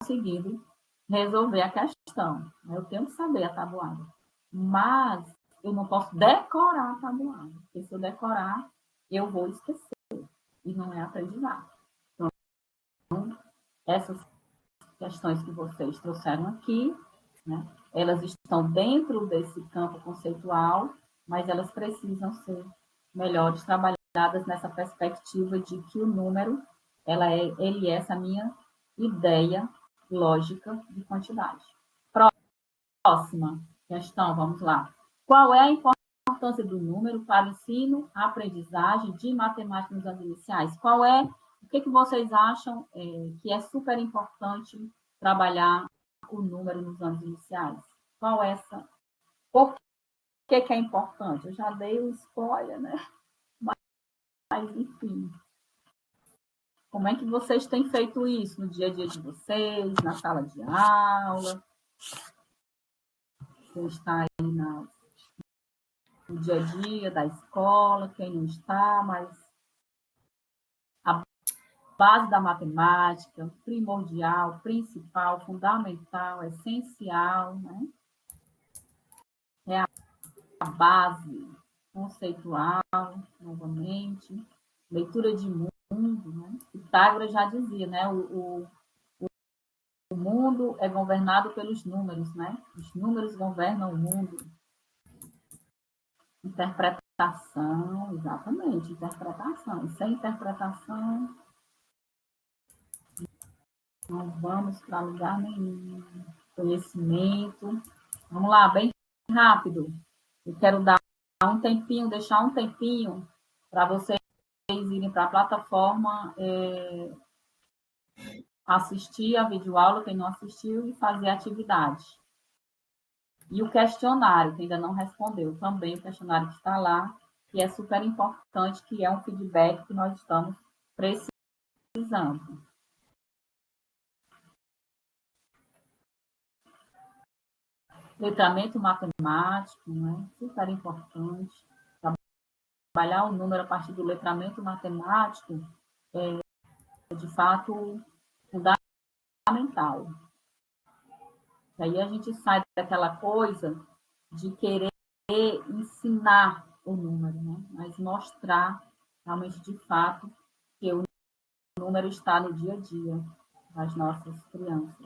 conseguindo resolver a questão. Eu tenho que saber a tabuada. Mas eu não posso decorar a tabuada, porque se eu decorar, eu vou esquecer. E não é aprendizado. Então, essas questões que vocês trouxeram aqui, né, elas estão dentro desse campo conceitual, mas elas precisam ser melhores trabalhadas nessa perspectiva de que o número, ele é essa minha ideia lógica de quantidade. Próxima questão, vamos lá. Qual é a importância do número para o ensino, a aprendizagem de matemática nos anos iniciais? O que vocês acham que é super importante trabalhar o número nos anos iniciais? Por que é importante? Eu já dei o spoiler, né? Mas enfim. Como é que vocês têm feito isso no dia a dia de vocês, na sala de aula? Quem está aí no dia a dia da escola, quem não está, mas a base da matemática, primordial, principal, fundamental, essencial, né? É a base conceitual, novamente, leitura de mundo, né? Pitágoras já dizia, né? O mundo é governado pelos números, né? Os números governam o mundo. Interpretação, exatamente, interpretação. E sem interpretação, não vamos para lugar nenhum. Conhecimento. Vamos lá, bem rápido. Eu quero dar deixar um tempinho para vocês irem para a plataforma, assistir a videoaula, quem não assistiu, e fazer a atividade. E o questionário, que ainda não respondeu, também o questionário que está lá, que é super importante, que é um feedback que nós estamos precisando. Letramento matemático, né? Super importante. Trabalhar o número a partir do letramento matemático é, de fato, fundamental. E aí a gente sai daquela coisa de querer ensinar o número, né? Mas mostrar realmente, de fato, que o número está no dia a dia das nossas crianças.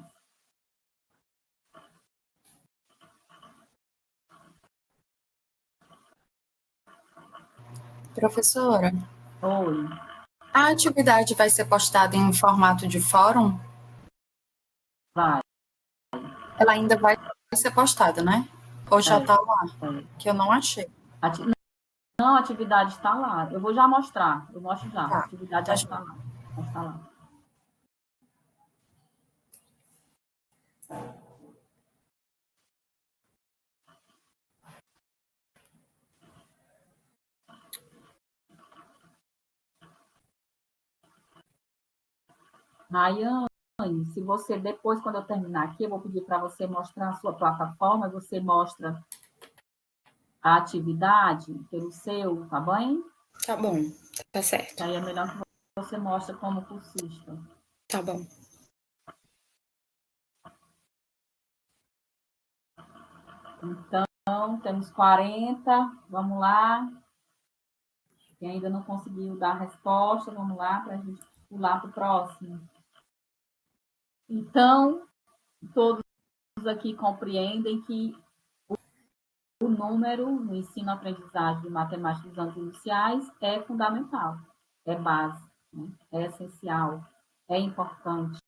Professora, Oi. a atividade vai ser postada em formato de fórum? Vai. Ela ainda vai ser postada, né? Ou já está lá? Que eu não achei. Não, a atividade está lá. Eu vou já mostrar. Eu mostro já. Tá. A atividade já está lá. Já está lá. Rayane, se você depois, quando eu terminar aqui, eu vou pedir para você mostrar a sua plataforma, você mostra a atividade pelo seu, tá bem? Tá bom, tá certo. Aí é melhor que você mostre como cursista. Tá bom. Então, temos 40, vamos lá. Quem ainda não conseguiu dar a resposta, vamos lá, para a gente pular para o próximo. Então, todos aqui compreendem que o número no ensino-aprendizagem de matemática dos anos iniciais é fundamental, é base, né? É essencial, é importante,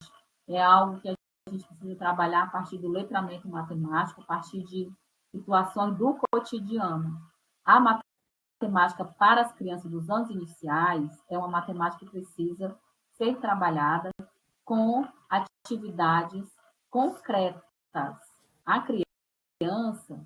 é algo que a gente precisa trabalhar a partir do letramento matemático, a partir de situações do cotidiano. A matemática para as crianças dos anos iniciais é uma matemática que precisa ser trabalhada com atividades concretas. A criança,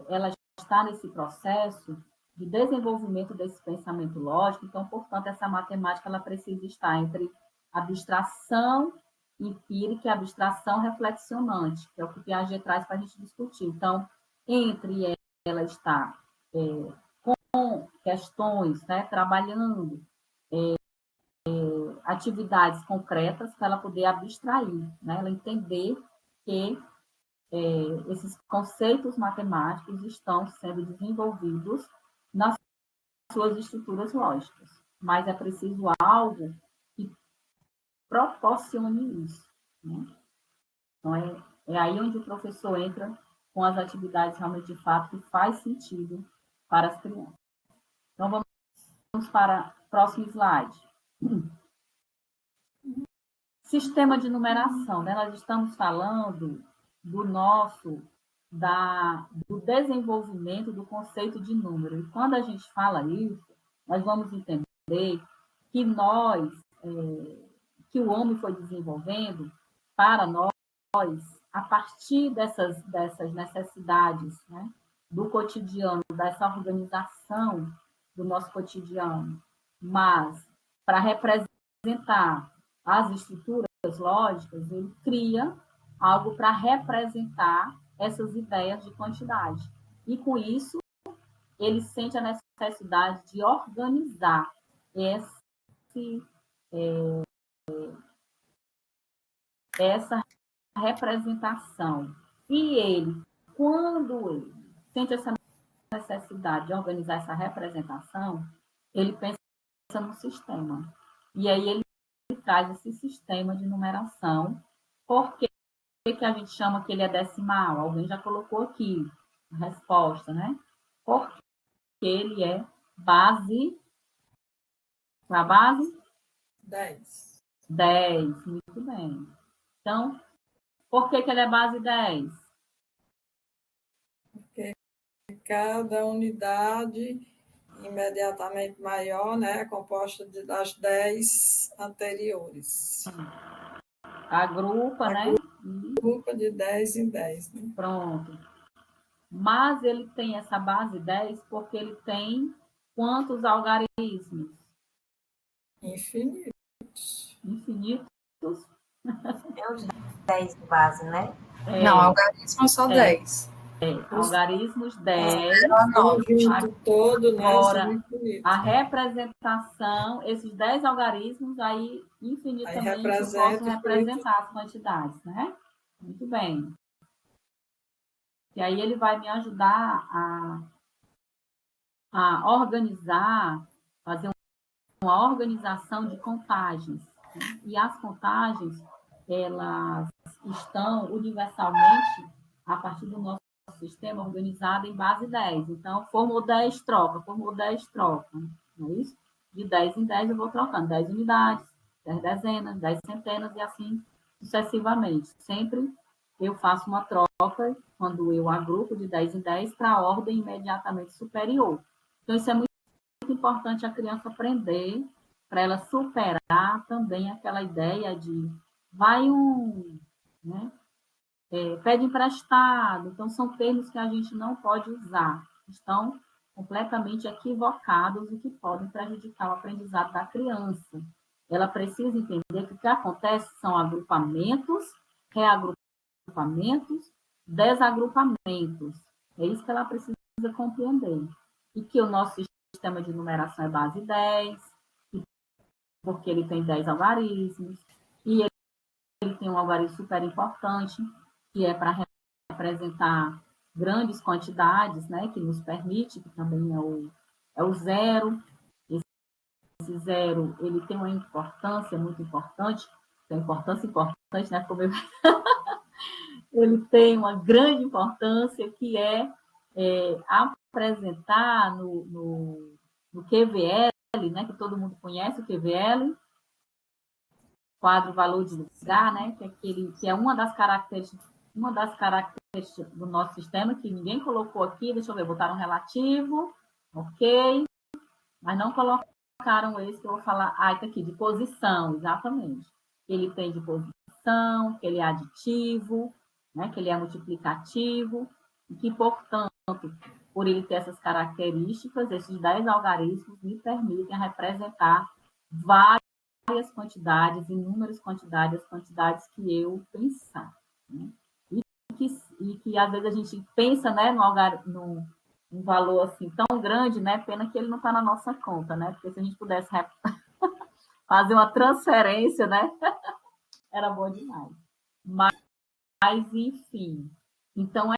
ela já está nesse processo de desenvolvimento desse pensamento lógico, então, portanto, essa matemática ela precisa estar entre abstração empírica e abstração reflexionante, que é o que Piaget traz para a gente discutir. Então, entre ela está com questões, né, trabalhando atividades concretas para ela poder abstrair, né, ela entender que esses conceitos matemáticos estão sendo desenvolvidos nas suas estruturas lógicas, mas é preciso algo que proporcione isso, né? Então, é aí onde o professor entra com as atividades realmente de fato que faz sentido para as crianças. Então, vamos para o próximo slide. Sistema de numeração, né? Nós estamos falando do desenvolvimento do conceito de número. E quando a gente fala isso, nós vamos entender que que o homem foi desenvolvendo para nós, a partir dessas necessidades, né, do cotidiano, dessa organização do nosso cotidiano, mas para representar as estruturas lógicas, ele cria algo para representar essas ideias de quantidade. E, com isso, ele sente a necessidade de organizar essa representação. E ele, quando ele sente essa necessidade de organizar essa representação, ele pensa no sistema. E aí ele traz esse sistema de numeração. Por que a gente chama que ele é decimal? Alguém já colocou aqui a resposta, né? Porque ele é base... A base? 10. 10, muito bem. Então, por que ele é base 10? Porque cada unidade imediatamente maior, né, é composta das 10 anteriores. Agrupa, né? Agrupa de 10 em 10. Né? Pronto. Mas ele tem essa base 10 porque ele tem quantos algarismos? Infinitos. Infinitos. É os 10 de base, né? Não, algarismos só 10. Algarismos 10. Conjunto todo, né? Agora, a representação, esses 10 algarismos, aí infinitamente eu posso representar as quantidades, né? Muito bem. E aí ele vai me ajudar a organizar, fazer uma organização de contagens. Né? E as contagens, elas estão universalmente, a partir do nosso sistema, organizado em base 10. Então, formou 10 troca, não é isso? De 10 em 10 eu vou trocando 10 unidades, 10 dezenas, 10 centenas e assim sucessivamente. Sempre eu faço uma troca, quando eu agrupo de 10 em 10, para a ordem imediatamente superior. Então, isso é muito importante a criança aprender, para ela superar também aquela ideia de né? Pede emprestado. Então, são termos que a gente não pode usar. Estão completamente equivocados e que podem prejudicar o aprendizado da criança. Ela precisa entender que o que acontece são agrupamentos, reagrupamentos, desagrupamentos. É isso que ela precisa compreender. E que o nosso sistema de numeração é base 10, porque ele tem 10 algarismos, e ele tem um algarismo super importante, que é para representar grandes quantidades, né, que nos permite, que também é o zero. Esse zero, ele tem uma importância muito importante, tem importância importante, né, como ele tem uma grande importância, que é apresentar no QVL, né, que todo mundo conhece o QVL. quadro valor de lugar, né? Que é uma das características do nosso sistema, que ninguém colocou aqui, deixa eu ver, botaram relativo, ok, mas não colocaram esse que eu vou falar, tá aqui, de posição, exatamente. Ele tem de posição, que ele é aditivo, né, que ele é multiplicativo, e que, portanto, por ele ter essas características, esses 10 algarismos me permitem representar várias quantidades, inúmeras quantidades, as quantidades que eu pensar. Né? E que às vezes a gente pensa, né, num valor assim tão grande, né? Pena que ele não está na nossa conta, né? Porque se a gente pudesse fazer uma transferência, né? Era bom demais. Mas enfim, então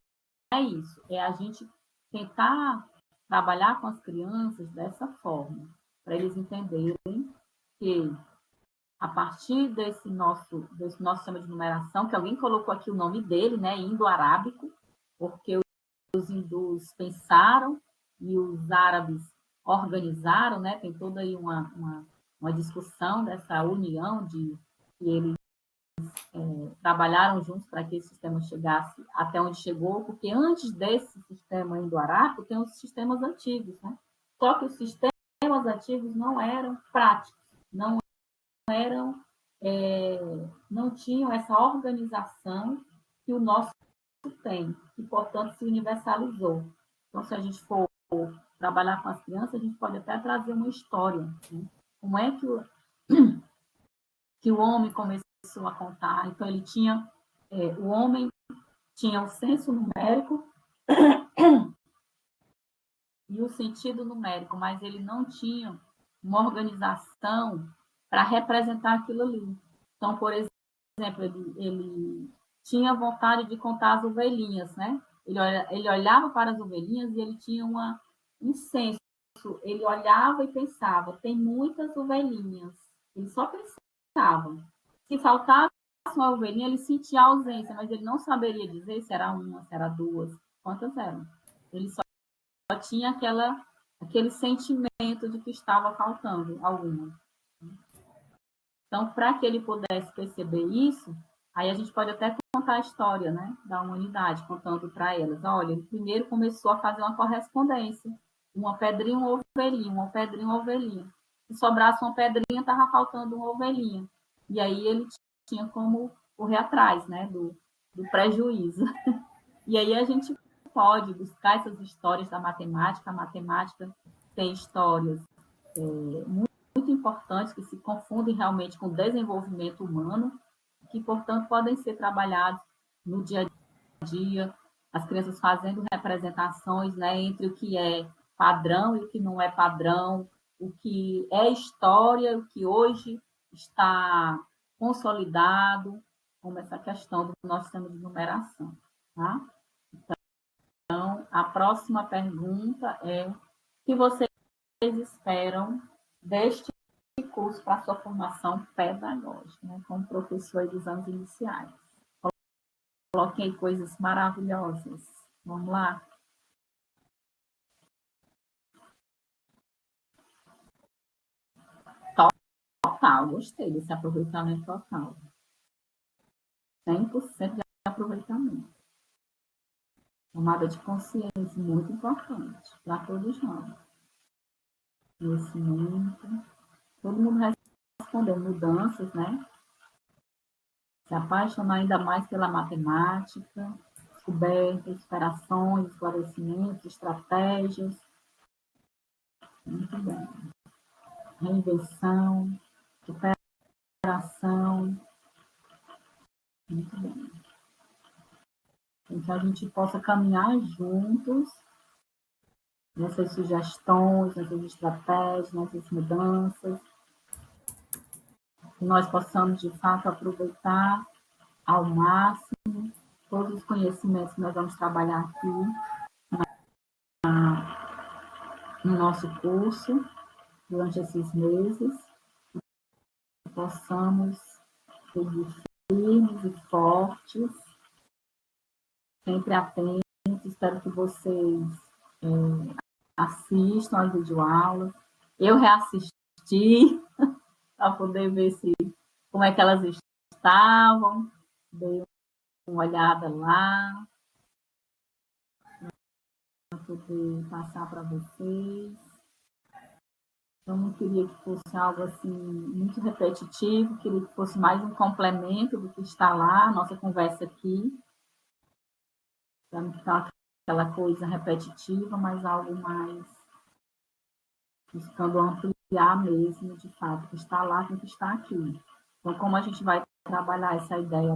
é isso, é a gente tentar trabalhar com as crianças dessa forma, para eles entenderem que a partir desse nosso sistema de numeração, que alguém colocou aqui o nome dele, né, indo-arábico, porque os hindus pensaram e os árabes organizaram, né, tem toda aí uma discussão dessa união de que eles trabalharam juntos para que esse sistema chegasse até onde chegou, porque antes desse sistema indo-arábico tem os sistemas antigos, né? Só que os sistemas antigos não eram práticos, não tinham essa organização que o nosso tem, e, portanto, se universalizou. Então, se a gente for trabalhar com as crianças, a gente pode até trazer uma história. Né? Como é que o homem começou a contar? Então, ele tinha... o homem tinha o senso numérico e o sentido numérico, mas ele não tinha uma organização para representar aquilo ali. Então, por exemplo, ele tinha vontade de contar as ovelhinhas, né? Ele olhava para as ovelhinhas e ele tinha um senso. Ele olhava e pensava, tem muitas ovelhinhas. Ele só pensava. Se faltasse uma ovelhinha, ele sentia a ausência, mas ele não saberia dizer se era uma, se era duas, quantas eram. Ele só tinha aquele sentimento de que estava faltando alguma. Então, para que ele pudesse perceber isso, aí a gente pode até contar a história, né, da humanidade, contando para elas. Olha, ele primeiro começou a fazer uma correspondência. Uma pedrinha, uma ovelhinha, uma pedrinha, uma ovelhinha. Se sobrasse uma pedrinha, estava faltando uma ovelhinha. E aí ele tinha como correr atrás, né, do prejuízo. E aí a gente pode buscar essas histórias da matemática. A matemática tem histórias muito importantes que se confundem realmente com o desenvolvimento humano, que, portanto, podem ser trabalhados no dia a dia, as crianças fazendo representações, né, entre o que é padrão e o que não é padrão, o que é história, o que hoje está consolidado, como essa questão do nosso sistema de numeração. Tá? Então, a próxima pergunta é: o que vocês esperam deste curso para a sua formação pedagógica, né, como professor dos anos iniciais? Coloquei coisas maravilhosas. Vamos lá? Total, gostei desse aproveitamento total. 100% de aproveitamento. Tomada de consciência, muito importante para todos nós. Conhecimento. Todo mundo respondeu mudanças, né? Se apaixonar ainda mais pela matemática, descobertas, superações, esclarecimentos, estratégias. Muito bem. Reinvenção, superação. Muito bem. Então, a gente possa caminhar juntos nessas sugestões, nessas estratégias, nessas mudanças. Que nós possamos, de fato, aproveitar ao máximo todos os conhecimentos que nós vamos trabalhar aqui no nosso curso durante esses meses. Que possamos seguir firmes e fortes, sempre atentos. Espero que vocês assistam às videoaulas. Eu reassisti para poder ver se como é que elas estavam, dei uma olhada lá, para poder passar para vocês. Eu não queria que fosse algo assim muito repetitivo, queria que fosse mais um complemento do que está lá, nossa conversa aqui, para não ficar aquela coisa repetitiva, mas algo mais buscando ampliar mesmo, de fato, o que está lá com o que está aqui. Então, como a gente vai trabalhar essa ideia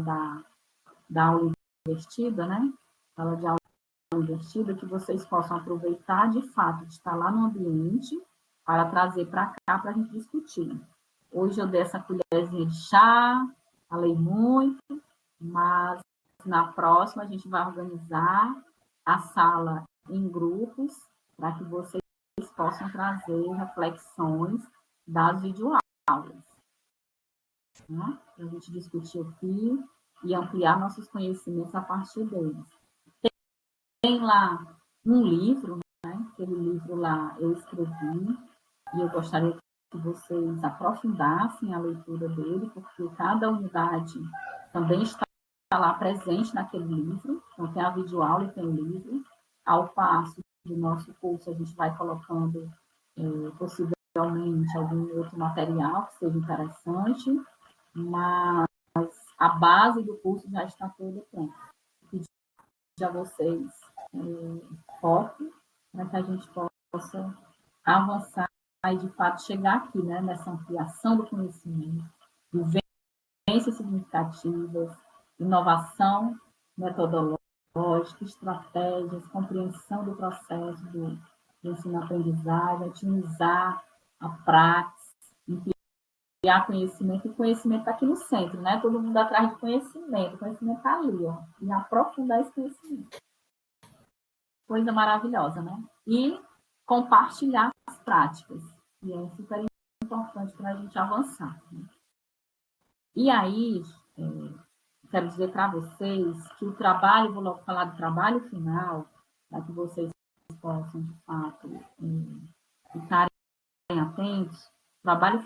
da aula invertida, né? Aula de aula invertida, que vocês possam aproveitar, de fato, de estar lá no ambiente para trazer para cá para a gente discutir. Hoje eu dei essa colherzinha de chá, falei muito, mas na próxima a gente vai organizar a sala em grupos para que vocês possam trazer reflexões das videoaulas, né? Para a gente discutir aqui e ampliar nossos conhecimentos a partir deles. Tem lá um livro, né? Aquele livro lá eu escrevi, e eu gostaria que vocês aprofundassem a leitura dele, porque cada unidade também está lá presente naquele livro. Então, tem a videoaula e tem o livro. Ao passo do nosso curso, a gente vai colocando, possivelmente, algum outro material que seja interessante, mas a base do curso já está toda pronta. Pedir a vocês foco para que a gente possa avançar e, de fato, chegar aqui, né, nessa ampliação do conhecimento, vivências significativas, inovação metodológica, estratégias, compreensão do processo do ensino-aprendizagem, otimizar a prática, ampliar conhecimento, e o conhecimento está aqui no centro, né? Todo mundo atrás de conhecimento, o conhecimento está ali, ó, e aprofundar esse conhecimento. Coisa maravilhosa, né? E compartilhar as práticas, e é super importante para a gente avançar, né? E aí, quero dizer para vocês que o trabalho, vou logo falar do trabalho final, para que vocês possam, de fato, ficarem atentos. O trabalho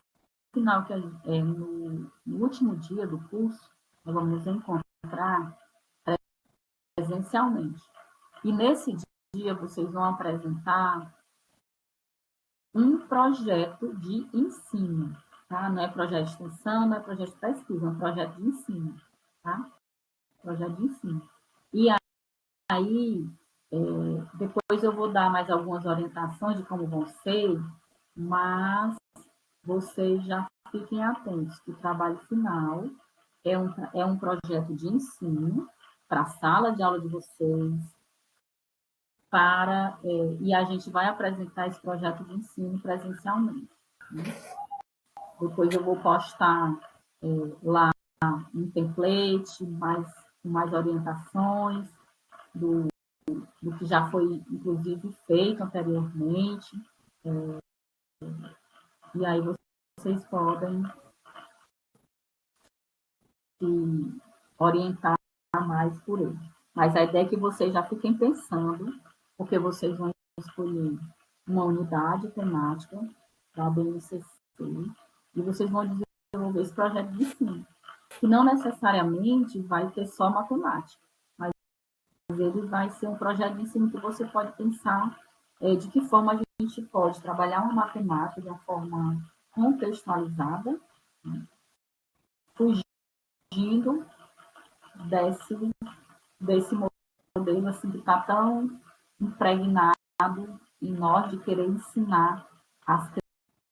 final, que no último dia do curso, nós vamos nos encontrar presencialmente. E nesse dia, vocês vão apresentar um projeto de ensino, tá? Não é projeto de extensão, não é projeto de pesquisa, é um projeto de ensino, tá? Projeto de ensino. E aí, depois eu vou dar mais algumas orientações de como vão ser, mas vocês já fiquem atentos que o trabalho final é um projeto de ensino para a sala de aula de vocês, e a gente vai apresentar esse projeto de ensino presencialmente, né? Depois eu vou postar lá um template, com mais orientações do que já foi, inclusive, feito anteriormente. E aí vocês podem se orientar mais por ele. Mas a ideia é que vocês já fiquem pensando, porque vocês vão escolher uma unidade temática da BNCC e vocês vão desenvolver esse projeto de ensino, que não necessariamente vai ter só matemática, mas ele vai ser um projeto de ensino que você pode pensar de que forma a gente pode trabalhar uma matemática de uma forma contextualizada, né, fugindo desse modelo assim, que está tão impregnado em nós de querer ensinar as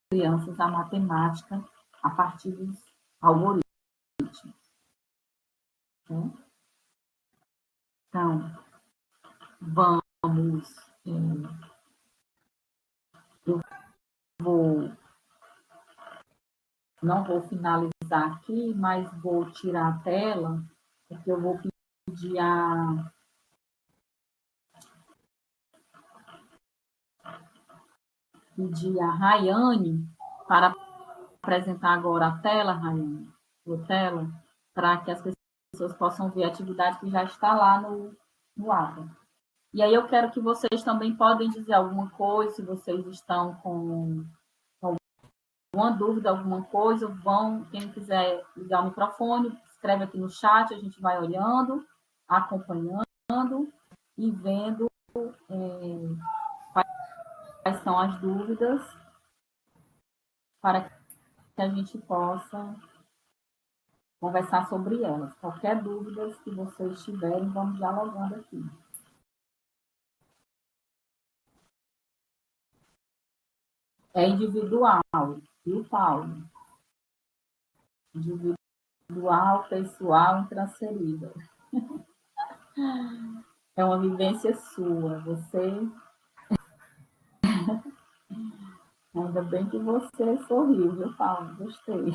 crianças a matemática a partir dos algoritmos. Né? Então, vamos... eu não vou finalizar aqui, mas vou tirar a tela, porque eu vou pedir a Rayane para apresentar agora a tela, Rayane, para que as pessoas possam ver a atividade que já está lá no APA. E aí eu quero que vocês também podem dizer alguma coisa, se vocês estão com alguma dúvida, alguma coisa, quem quiser ligar o microfone, escreve aqui no chat, a gente vai olhando, acompanhando e vendo quais são as dúvidas para que a gente possa conversar sobre elas. Qualquer dúvida que vocês tiverem, vamos dialogando aqui. É individual, viu, Paulo? Individual, pessoal, intransferível. É uma vivência sua. Ainda bem que você sorriu, viu, Paulo? Gostei.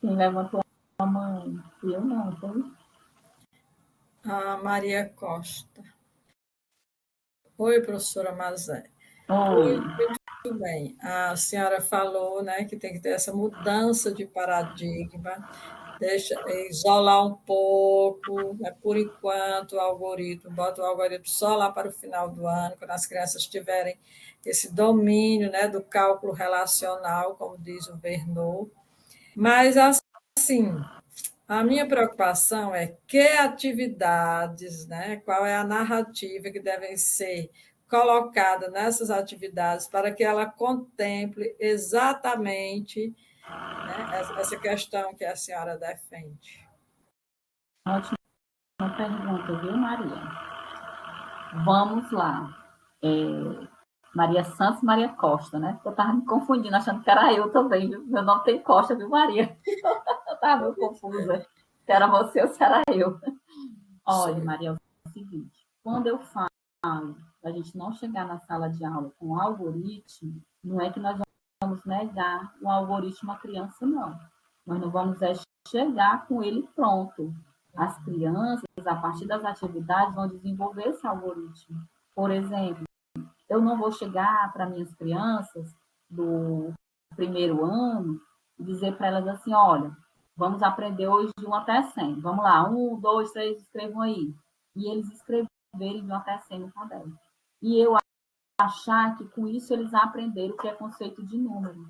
Quem levantou a mãe? Eu não, foi? A Maria Costa. Oi, professora Mazé. Oi. Muito bem. A senhora falou, né, que tem que ter essa mudança de paradigma, deixa isolar um pouco, né, por enquanto, o algoritmo, bota o algoritmo só lá para o final do ano, quando as crianças tiverem esse domínio, né, do cálculo relacional, como diz o Vernon. Mas, assim, a minha preocupação é que atividades, né, qual é a narrativa que devem ser colocada nessas atividades para que ela contemple exatamente, né, essa questão que a senhora defende. Ótima pergunta, viu, Maria? Vamos lá. Maria Santos, Maria Costa, né? Eu estava me confundindo, achando que era eu também, viu? Meu nome tem Costa, viu, Maria? Eu estava meio confusa. Se era você ou se era eu. Olha, Maria, é o seguinte. Quando eu falo a gente não chegar na sala de aula com algoritmo, não é que nós vamos negar o algoritmo à criança, não. Nós não vamos chegar com ele pronto. As crianças, a partir das atividades, vão desenvolver esse algoritmo. Por exemplo, eu não vou chegar para minhas crianças do primeiro ano e dizer para elas assim, olha, vamos aprender hoje de 1 até 100. Vamos lá, 1, 2, 3, escrevam aí. E eles escreverem de 1 até 100 no caderno. E eu achar que com isso eles aprenderam o que é conceito de número.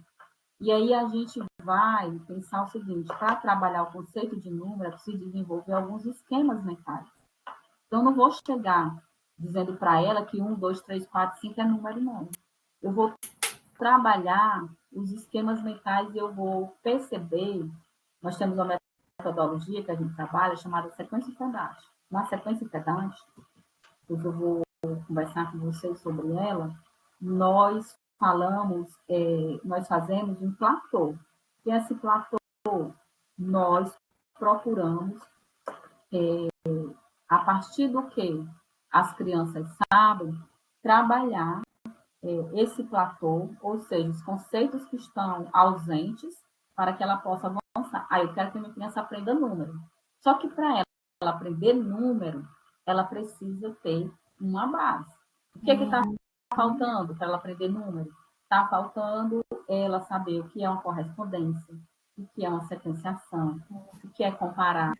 E aí a gente vai pensar o seguinte, para trabalhar o conceito de número, é preciso desenvolver alguns esquemas mentais. Então, não vou chegar dizendo para ela que 1, 2, 3, 4, 5 é número, não. Eu vou trabalhar os esquemas mentais e eu vou perceber, nós temos uma metodologia que a gente trabalha chamada sequência Fedate. Na sequência Fedate, eu vou conversar com vocês sobre ela, nós fazemos um platô. E esse platô, nós procuramos, a partir do que as crianças sabem, trabalhar esse platô, ou seja, os conceitos que estão ausentes, para que ela possa avançar. Eu quero que a minha criança aprenda número. Só que para ela aprender número, ela precisa ter uma base. O que está faltando para ela aprender número? Está faltando ela saber o que é uma correspondência, o que é uma sequenciação, o que é comparar,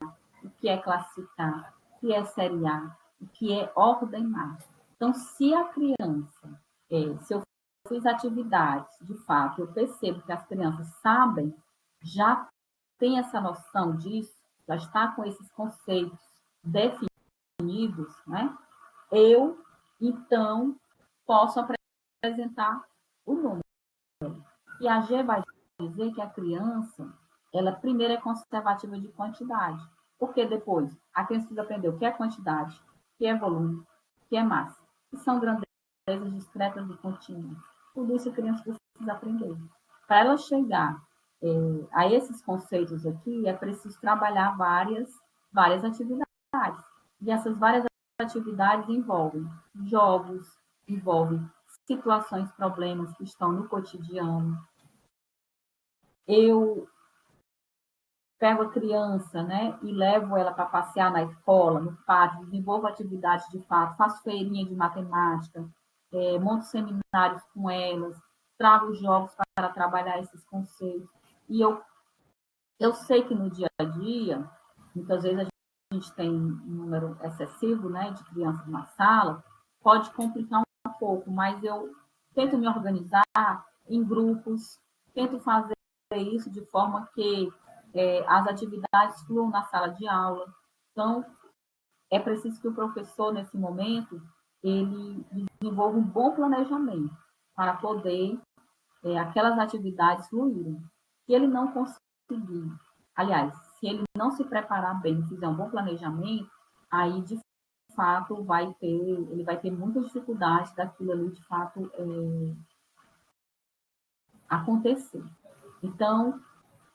o que é classificar, o que é seriar, o que é ordenar. Então, se a criança, se eu fiz atividades, de fato, eu percebo que as crianças sabem, já tem essa noção disso, já está com esses conceitos definidos, né? Eu, então, posso apresentar o número. E a G vai dizer que a criança, ela primeiro é conservativa de quantidade, porque depois a criança precisa aprender o que é quantidade, o que é volume, o que é massa, que são grandezas discretas e contínuas. Tudo isso a criança precisa aprender. Para ela chegar a esses conceitos aqui, é preciso trabalhar várias atividades. E essas várias atividades envolvem jogos, envolvem situações, problemas que estão no cotidiano. Eu pego a criança, né, e levo ela para passear na escola, no pátio, desenvolvo atividades de fato, faço feirinha de matemática, monto seminários com elas, trago jogos para trabalhar esses conceitos. E eu sei que no dia a dia, muitas vezes a gente tem um número excessivo, né, de crianças na sala, pode complicar um pouco, mas eu tento me organizar em grupos, tento fazer isso de forma que as atividades fluam na sala de aula. Então, é preciso que o professor, nesse momento, ele desenvolva um bom planejamento para poder aquelas atividades fluírem. Se ele não conseguir, aliás, se ele não se preparar bem, fizer um bom planejamento, aí, de fato, ele vai ter muita dificuldade daquilo ali, de fato, acontecer. Então,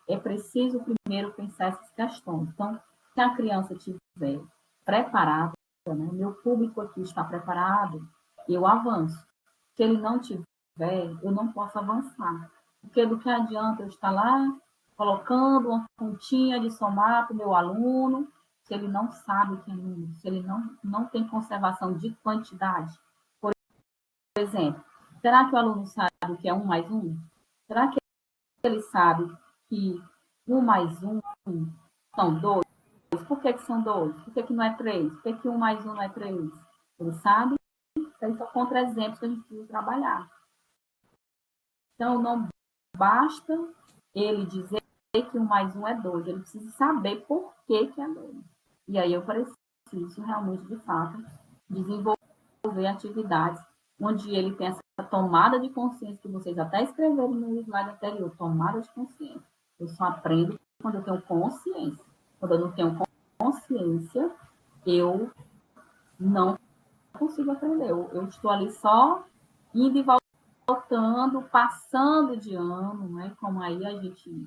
é preciso primeiro pensar essas questões. Então, se a criança estiver preparada, né, meu público aqui está preparado, eu avanço. Se ele não tiver, eu não posso avançar. Porque do que adianta eu estar lá colocando uma continha de somar para o meu aluno, se ele não sabe o que é número, se ele não tem conservação de quantidade. Por exemplo, será que o aluno sabe o que é 1 mais 1? Será que ele sabe que 1 mais 1 são 2? Por que são 2? Por que não é 3? Por que 1 mais 1 não é 3? Ele sabe? Então, são contra-exemplos que a gente precisa trabalhar. Então, não basta ele dizer que 1 mais 1 é 2. Ele precisa saber por que é 2. E aí eu preciso realmente, de fato, desenvolver atividades onde ele tem essa tomada de consciência que vocês até escreveram no slide anterior, tomada de consciência. Eu só aprendo quando eu tenho consciência. Quando eu não tenho consciência, eu não consigo aprender. Eu estou ali só indo e voltando, passando de ano, né? Como aí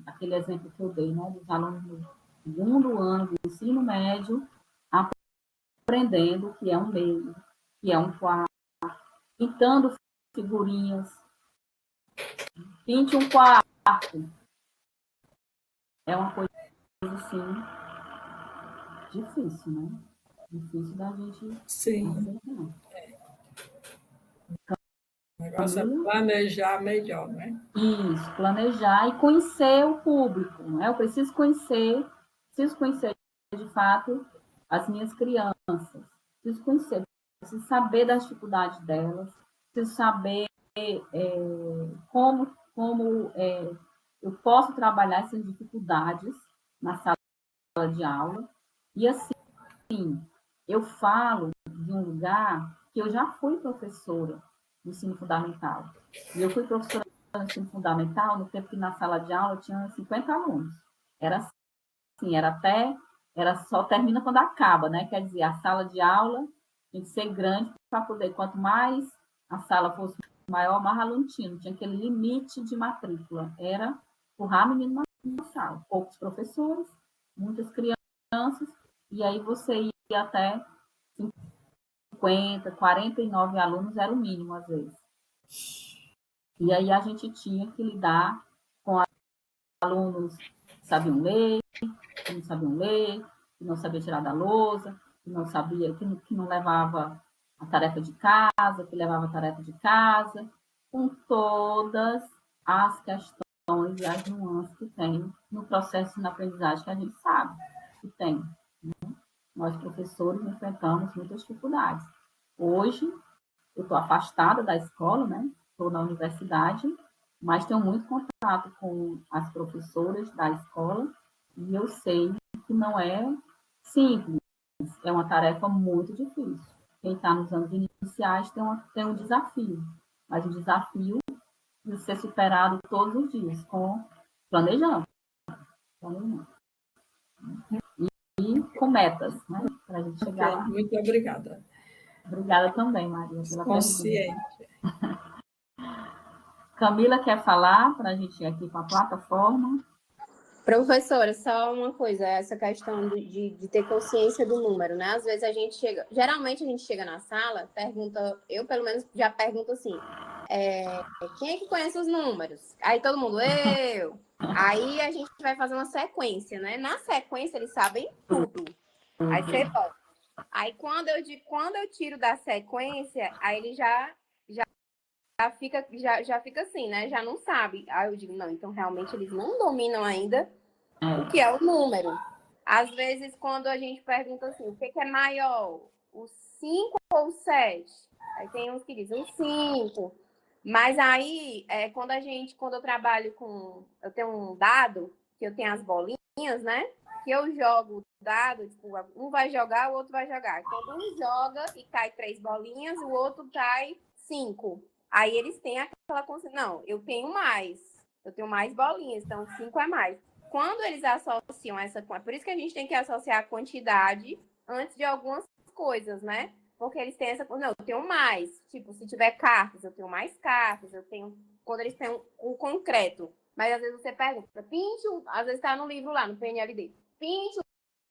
aquele exemplo que eu dei, né? Dos alunos do segundo ano do ensino médio, aprendendo o que é um meio, que é um quarto, pintando figurinhas, pinte um quarto. É uma coisa, assim, difícil, né? Difícil da gente... Sim. O negócio é planejar melhor, né? Isso, planejar e conhecer o público, né? Eu preciso conhecer de fato as minhas crianças, preciso saber das dificuldades delas, preciso saber como eu posso trabalhar essas dificuldades na sala de aula. E assim, eu falo de um lugar que eu já fui professora do ensino fundamental. E eu fui professora do ensino fundamental no tempo que na sala de aula tinha 50 alunos. Era assim, era só termina quando acaba, né? Quer dizer, a sala de aula tem que ser grande para poder, quanto mais a sala fosse maior, mais aluno tinha. Não tinha aquele limite de matrícula. Era empurrar menino na sala. Poucos professores, muitas crianças, e aí você ia até 50, 49 alunos, era o mínimo, às vezes. E aí a gente tinha que lidar com alunos que sabiam ler, que não sabiam ler, que não sabiam tirar da lousa, que não sabia, que não levava a tarefa de casa, que levava a tarefa de casa, com todas as questões e as nuances que tem no processo de aprendizagem que a gente sabe que tem. Né? Nós, professores, enfrentamos muitas dificuldades. Hoje, eu estou afastada da escola, né? Estou na universidade, mas tenho muito contato com as professoras da escola e eu sei que não é simples, é uma tarefa muito difícil. Quem está nos anos iniciais tem um desafio, mas o desafio de ser superado todos os dias, planejando. E com metas, né? Para a gente chegar lá. Muito obrigada. Obrigada também, Maria, pela consciente. pergunta. Camila quer falar para a gente ir aqui com a plataforma? Professora, só uma coisa, essa questão de ter consciência do número, né? Às vezes geralmente a gente chega na sala, eu pelo menos já pergunto assim, quem é que conhece os números? Aí todo mundo, eu. Aí a gente vai fazer uma sequência, né? Na sequência eles sabem tudo. Aí você volta. Aí quando eu tiro da sequência, aí ele já fica assim, né? Já não sabe. Aí eu digo, não, então realmente eles não dominam ainda o que é o número. Às vezes, quando a gente pergunta assim, o que é maior? O 5 ou o 7? Aí tem uns que dizem 5. Mas aí, quando eu trabalho eu tenho um dado, que eu tenho as bolinhas, né? Que eu jogo o dado, tipo, um vai jogar, o outro vai jogar. Quando um joga e cai 3 bolinhas, o outro cai 5. Aí eles têm aquela consciência, não, eu tenho mais bolinhas, então 5 é mais. Quando eles associam por isso que a gente tem que associar a quantidade antes de algumas coisas, né? Porque eles têm não, eu tenho mais. Tipo, se tiver cartas, eu tenho mais cartas, quando eles têm um concreto. Mas às vezes você pergunta, pinte, às vezes está no livro lá, no PNLD, pinte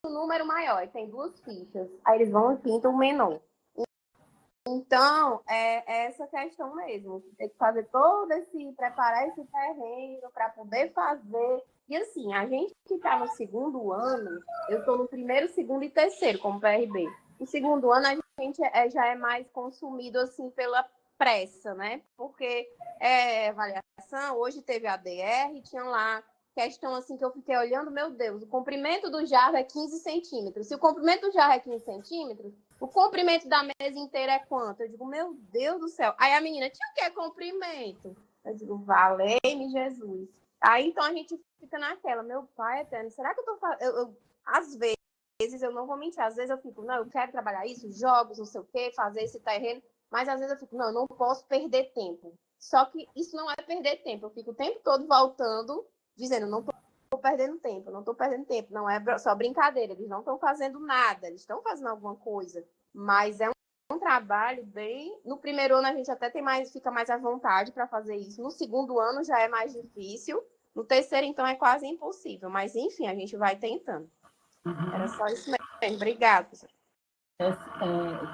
o número maior, e tem 2 fichas. Aí eles vão e pintam o menor. Então, é essa questão mesmo. Tem que fazer preparar esse terreno para poder fazer. E assim, a gente que está no segundo ano, eu estou no primeiro, segundo e terceiro, como PRB. No segundo ano, a gente já é mais consumido assim pela pressa, né? Porque avaliação, hoje teve a DR, tinha lá questão assim que eu fiquei olhando, meu Deus, o comprimento do jarro é 15 centímetros. Se o comprimento do jarro é 15 centímetros, o comprimento da mesa inteira é quanto? Eu digo, meu Deus do céu. Aí a menina, tinha o que é comprimento? Eu digo, valei-me Jesus. Aí então a gente fica naquela, meu pai eterno, será que eu tô fazendo? Às vezes, eu não vou mentir, às vezes eu fico, não, eu quero trabalhar isso, jogos, não sei o quê, fazer esse terreno, mas às vezes eu fico, não, eu não posso perder tempo. Só que isso não é perder tempo, eu fico o tempo todo voltando, dizendo, não estou perdendo tempo, não estou perdendo tempo, não é só brincadeira, eles não estão fazendo nada, eles estão fazendo alguma coisa, mas é um trabalho bem... No primeiro ano a gente até fica mais à vontade para fazer isso, no segundo ano já é mais difícil, no terceiro então é quase impossível, mas enfim, a gente vai tentando. Era só isso mesmo, obrigada, professora.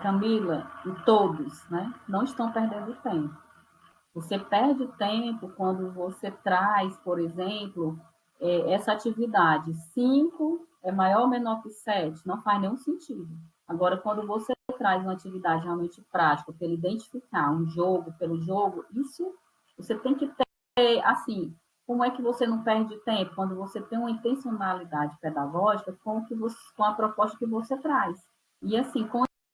Camila, e todos, né, não estão perdendo tempo. Você perde tempo quando você traz, por exemplo, essa atividade. 5 é maior ou menor que 7? Não faz nenhum sentido. Agora, quando você traz uma atividade realmente prática, para ele identificar um jogo pelo jogo, isso você tem que ter, assim, como é que você não perde tempo? Quando você tem uma intencionalidade pedagógica com a proposta que você traz. E, assim,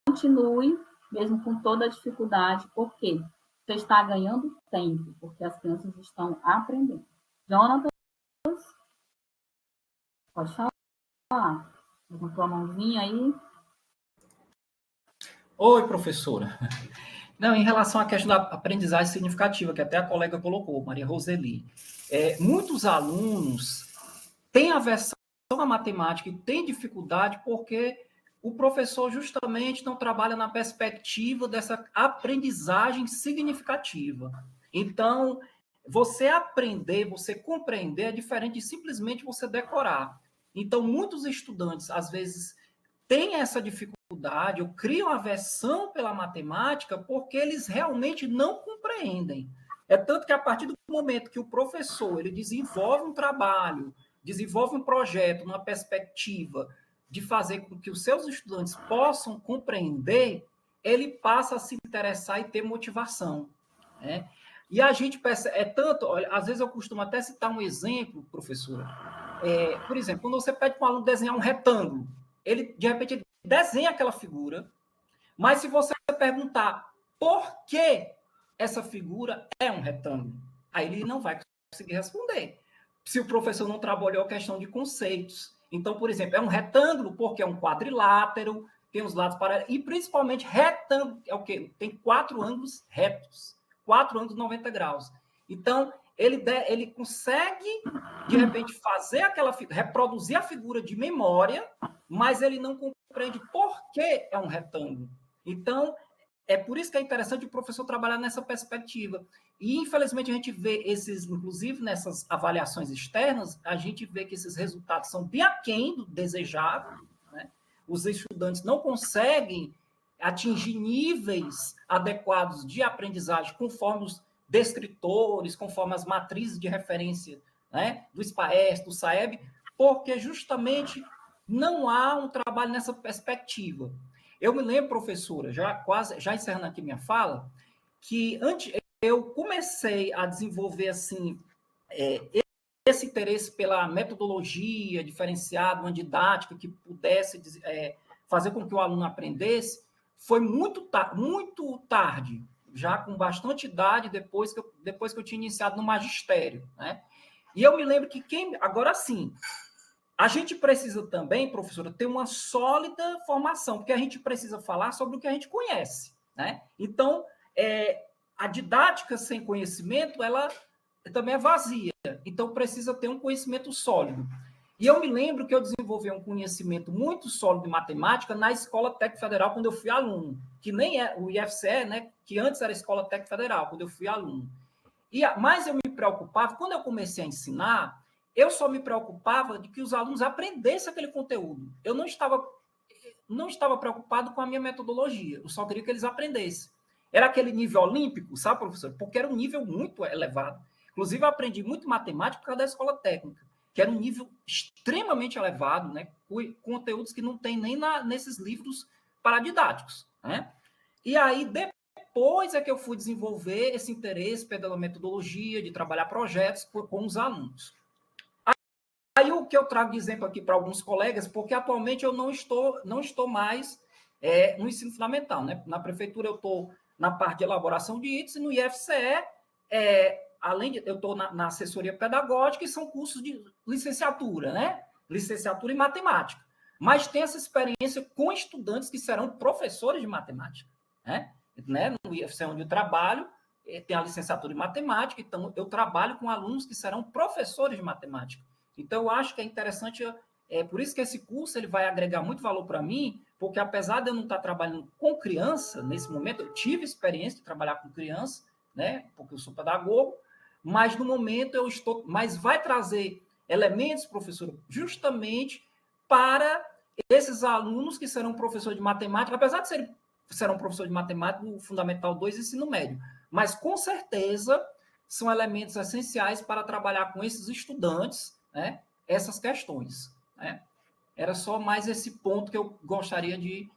continue, mesmo com toda a dificuldade, por quê? Você está ganhando tempo, porque as crianças estão aprendendo. Jonathan, pode falar. Levantou a mãozinha aí. Oi, professora. Não, em relação à questão da aprendizagem significativa, que até a colega colocou, Maria Roseli, muitos alunos têm aversão à matemática e têm dificuldade porque o professor justamente não trabalha na perspectiva dessa aprendizagem significativa. Então, você aprender, você compreender é diferente de simplesmente você decorar. Então, muitos estudantes, às vezes, têm essa dificuldade ou criam aversão pela matemática porque eles realmente não compreendem. É tanto que a partir do momento que o professor ele desenvolve um trabalho, desenvolve um projeto, uma perspectiva de fazer com que os seus estudantes possam compreender, ele passa a se interessar e ter motivação, né? E a gente percebe, tanto, olha, às vezes eu costumo até citar um exemplo, professora. Por exemplo, quando você pede para um aluno desenhar um retângulo, ele, de repente, ele desenha aquela figura, mas se você perguntar por que essa figura é um retângulo, aí ele não vai conseguir responder. Se o professor não trabalhou a questão de conceitos. Então, por exemplo, é um retângulo porque é um quadrilátero, tem os lados paralelos, e principalmente retângulo, é o quê? Tem 4 ângulos retos, 4 ângulos 90 graus. Então, ele consegue, de repente, fazer aquela figura, reproduzir a figura de memória, mas ele não compreende por que é um retângulo. Então, é por isso que é interessante o professor trabalhar nessa perspectiva. E, infelizmente, a gente vê inclusive nessas avaliações externas, a gente vê que esses resultados são bem aquém do desejado, né? Os estudantes não conseguem atingir níveis adequados de aprendizagem conforme os descritores, conforme as matrizes de referência, né, do SPAES, do SAEB, porque justamente não há um trabalho nessa perspectiva. Eu me lembro, professora, já encerrando aqui minha fala, que antes eu comecei a desenvolver assim esse interesse pela metodologia diferenciada, uma didática que pudesse fazer com que o aluno aprendesse, foi muito tarde, já com bastante idade, depois que eu tinha iniciado no magistério, né? E eu me lembro que agora sim, a gente precisa também, professora, ter uma sólida formação, porque a gente precisa falar sobre o que a gente conhece, né? Então, a didática sem conhecimento, ela também é vazia. Então, precisa ter um conhecimento sólido. E eu me lembro que eu desenvolvi um conhecimento muito sólido de matemática na Escola Técnica Federal, quando eu fui aluno, que nem é o IFCE, né? Que antes era a Escola Técnica Federal, quando eu fui aluno. Mas eu me preocupava, quando eu comecei a ensinar, eu só me preocupava de que os alunos aprendessem aquele conteúdo. Eu não estava preocupado com a minha metodologia, eu só queria que eles aprendessem. Era aquele nível olímpico, sabe, professor? Porque era um nível muito elevado. Inclusive, eu aprendi muito matemática por causa da escola técnica, que era um nível extremamente elevado, né? Com conteúdos que não tem nem nesses livros paradidáticos, né? E aí, depois é que eu fui desenvolver esse interesse pela metodologia, de trabalhar projetos com os alunos. Aí o que eu trago de exemplo aqui para alguns colegas, porque atualmente eu não estou mais no ensino fundamental, né? Na prefeitura eu estou na parte de elaboração de ITS, e no IFCE, além de eu estou na assessoria pedagógica, e são cursos de licenciatura, né? Licenciatura em matemática. Mas tem essa experiência com estudantes que serão professores de matemática, né? No IFCE, onde eu trabalho, tem a licenciatura em matemática, então eu trabalho com alunos que serão professores de matemática. Então, eu acho que é interessante, por isso que esse curso ele vai agregar muito valor para mim, porque apesar de eu não estar trabalhando com criança, nesse momento, eu tive experiência de trabalhar com criança, né, porque eu sou pedagogo, mas no momento mas vai trazer elementos, professor, justamente para esses alunos que serão professores de matemática, apesar de serão professores de matemática no Fundamental 2 e ensino médio, mas com certeza são elementos essenciais para trabalhar com esses estudantes, né, essas questões, né? Era só mais esse ponto que eu gostaria de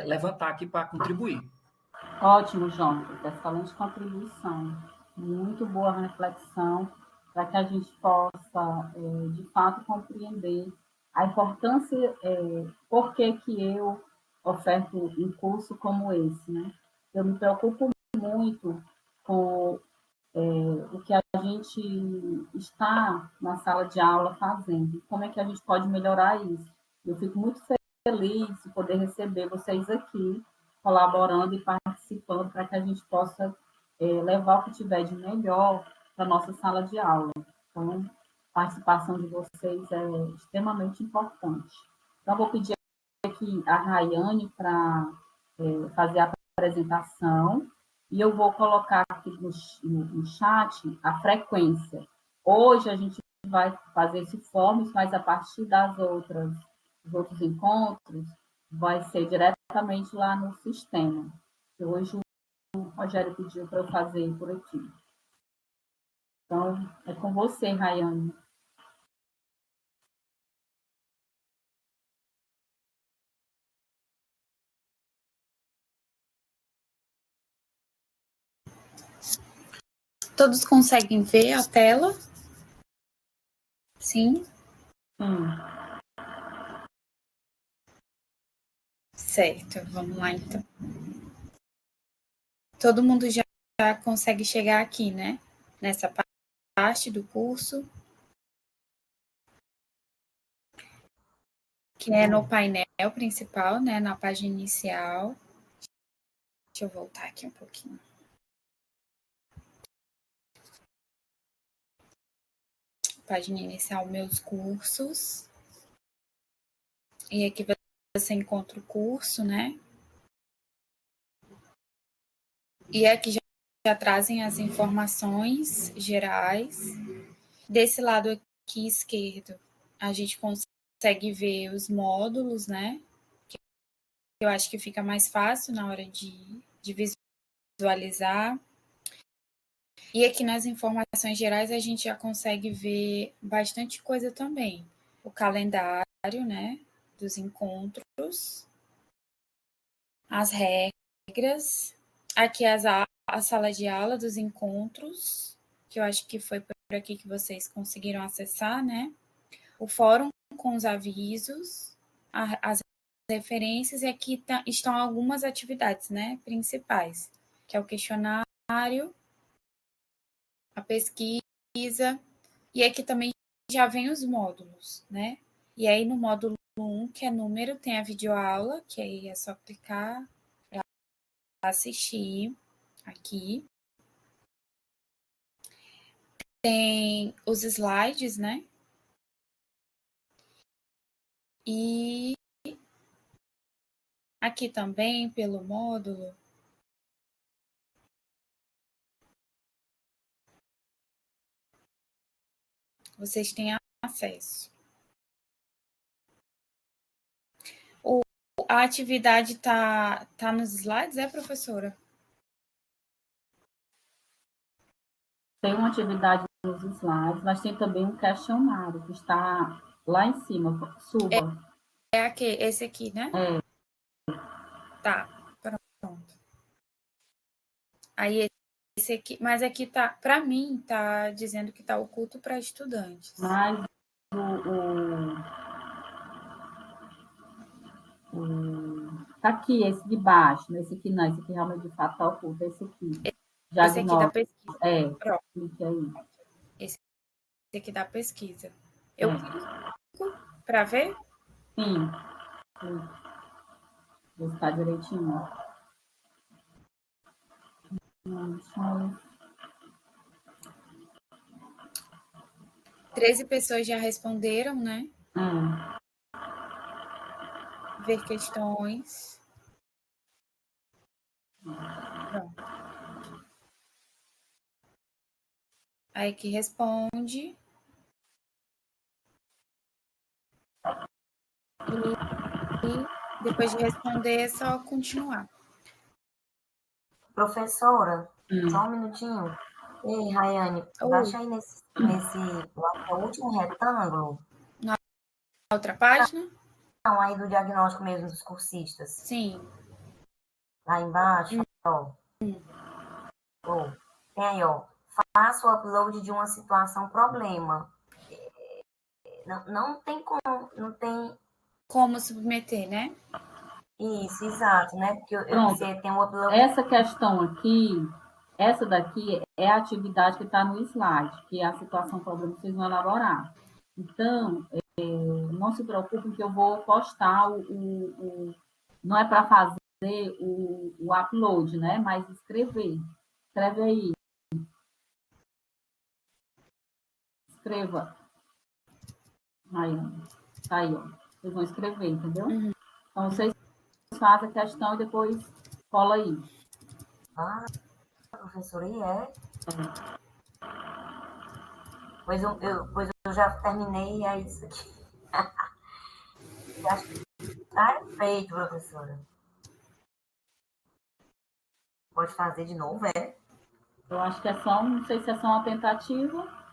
levantar aqui para contribuir. Ótimo, João. Excelente contribuição. Muito boa reflexão para que a gente possa, de fato, compreender a importância, por que eu oferto um curso como esse, né? Eu me preocupo muito com o que a gente está na sala de aula fazendo, como é que a gente pode melhorar isso. Eu fico muito feliz de poder receber vocês aqui, colaborando e participando para que a gente possa levar o que tiver de melhor para a nossa sala de aula. Então, a participação de vocês é extremamente importante. Então, vou pedir aqui a Rayane para fazer a apresentação, e eu vou colocar aqui no chat a frequência. Hoje a gente vai fazer esse forms, mas a partir dos outros encontros, vai ser diretamente lá no sistema. Hoje o Rogério pediu para eu fazer por aqui. Então, é com você, Rayane. Todos conseguem ver a tela? Sim? Certo, vamos lá então. Todo mundo já consegue chegar aqui, né? Nessa parte do curso. Que é no painel principal, né? Na página inicial. Deixa eu voltar aqui um pouquinho. Página inicial, meus cursos. E aqui você encontra o curso, né? E aqui já trazem as informações gerais. Desse lado aqui esquerdo, a gente consegue ver os módulos, né? Que eu acho que fica mais fácil na hora de visualizar. E aqui nas informações gerais a gente já consegue ver bastante coisa também. O calendário, né, dos encontros, as regras, aqui a sala de aula dos encontros, que eu acho que foi por aqui que vocês conseguiram acessar, né? O fórum com os avisos, as referências e aqui estão algumas atividades, né, principais, que é o questionário, a pesquisa, e aqui também já vem os módulos, né? E aí no módulo 1, que é número, tem a videoaula, que aí é só clicar para assistir aqui. Tem os slides, né? E aqui também, pelo módulo, vocês têm acesso. A atividade tá nos slides, professora? Tem uma atividade nos slides, mas tem também um questionário que está lá em cima. Suba. Esse aqui, né? Tá, pronto. Aí esse aqui, mas aqui tá, para mim, tá dizendo que tá oculto para estudantes. Mas tá aqui, esse de baixo, né? Esse aqui não, esse aqui realmente de fato tá oculto, esse aqui. Esse aqui da pesquisa. Pronto. Clique aí. Esse aqui da pesquisa. Eu clico para ver? Sim. Vou estar direitinho. 13 pessoas já responderam, né? Ver questões. Pronto. Aí que responde. E depois de responder, é só continuar. Professora, só um minutinho. Ei, Rayane, baixa aí nesse o último retângulo. Na outra página? Não, aí do diagnóstico mesmo dos cursistas. Sim. Lá embaixo, ó. Tem aí, ó. Faça o upload de uma situação problema. Não tem como, não tem... Como submeter, né? Isso, exato, né? Porque você tem um upload... Essa questão aqui, essa daqui é a atividade que está no slide, que é a situação problema que vocês vão elaborar. Então, não se preocupem que eu vou postar não é para fazer o upload, né? Mas escrever. Escreve aí. Escreva. Aí, tá aí, ó. Vocês vão escrever, entendeu? Então, vocês fazem a questão e depois cola aí. Ah, professora, e é? Pois eu já terminei e é isso aqui. Acho que tá feito, professora. Pode fazer de novo, é? Eu acho que é só, não sei se é só uma tentativa.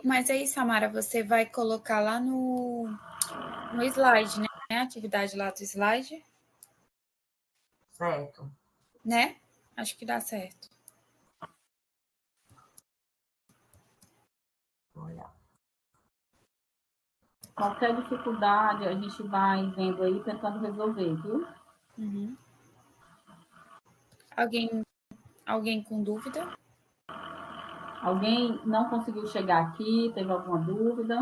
Mas aí, Samara, você vai colocar lá no slide, né? A atividade lá do slide. Certo. Né? Acho que dá certo. Olha. Qualquer dificuldade, a gente vai vendo aí, tentando resolver, viu? Uhum. Alguém com dúvida? Alguém não conseguiu chegar aqui, teve alguma dúvida?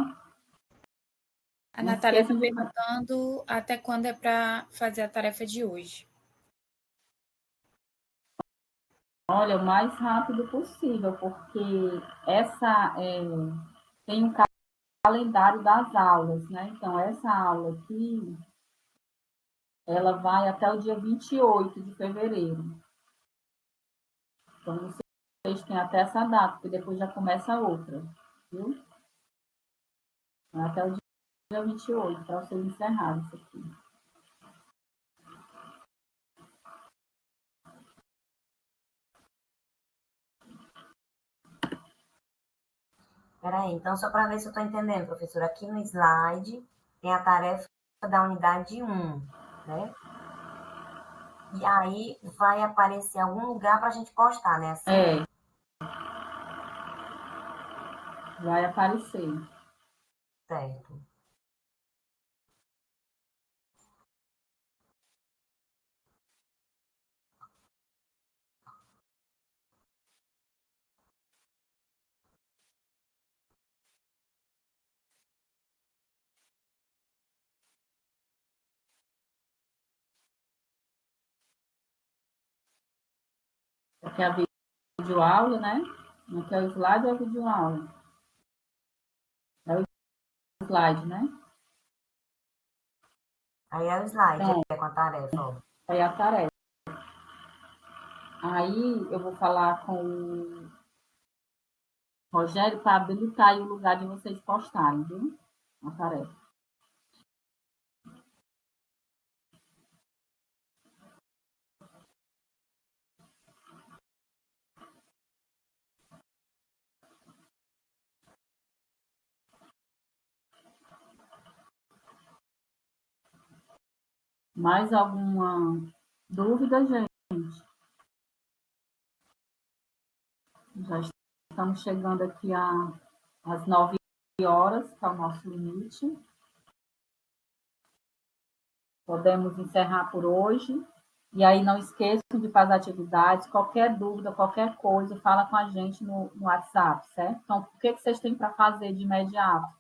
A Natália está perguntando até quando é para fazer a tarefa de hoje. Olha, o mais rápido possível, porque tem um calendário das aulas, né? Então, essa aula aqui, ela vai até o dia 28 de fevereiro. Então, vocês têm até essa data, porque depois já começa a outra, viu? Até o dia 28, para vocês encerrarem isso aqui. Peraí, então só para ver se eu estou entendendo, professora. Aqui no slide tem a tarefa da unidade 1, né? E aí vai aparecer algum lugar para a gente postar, né? Assim? Vai aparecer. Certo. Aqui é a videoaula, né? Aqui é o slide ou a videoaula? É o slide, né? Aí é o slide, Então, com a tarefa. Ó. Aí a tarefa. Aí eu vou falar com o Rogério para habilitar aí o lugar de vocês postarem, viu? A tarefa. Mais alguma dúvida, gente? Já estamos chegando aqui às 9 horas, que é o nosso limite. Podemos encerrar por hoje. E aí não esqueçam de fazer atividades. Qualquer dúvida, qualquer coisa, fala com a gente no WhatsApp, certo? Então, o que vocês têm para fazer de imediato?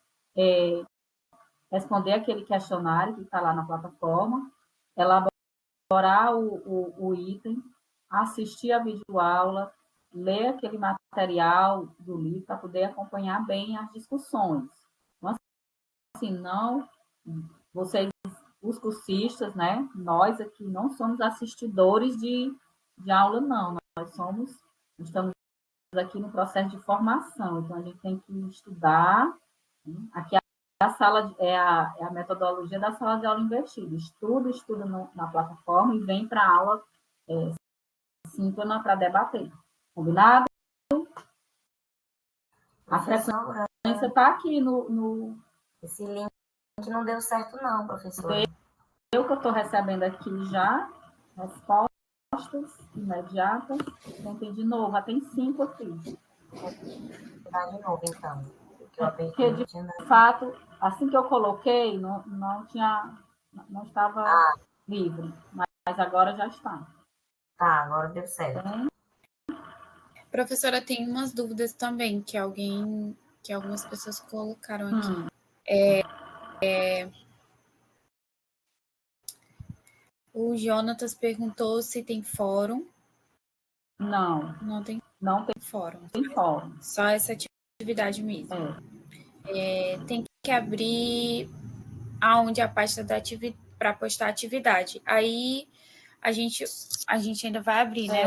Responder aquele questionário que está lá na plataforma, elaborar o item, assistir a videoaula, ler aquele material do livro para poder acompanhar bem as discussões. Então, assim, não, vocês, os cursistas, né? Nós aqui não somos assistidores de aula, não. Estamos aqui no processo de formação, então a gente tem que estudar. Aqui a sala é a metodologia da sala de aula invertida. Estuda na plataforma e vem para a aula síncrona para debater. Combinado? A frequência está aqui no... Esse link não deu certo não, professora. Eu que eu estou recebendo aqui já, respostas imediatas. Tem de novo, já tem 5 aqui. Vou dar de novo, então. Porque, de fato, assim que eu coloquei, não estava livre, mas agora já está. Tá, agora deu certo. Professora, tem umas dúvidas também que algumas pessoas colocaram aqui. O Jonatas perguntou se tem fórum. Não tem fórum. Tem fórum. Só essa atividade mesmo. Tem que abrir aonde a pasta da atividade para postar atividade. Aí a gente ainda vai abrir, né?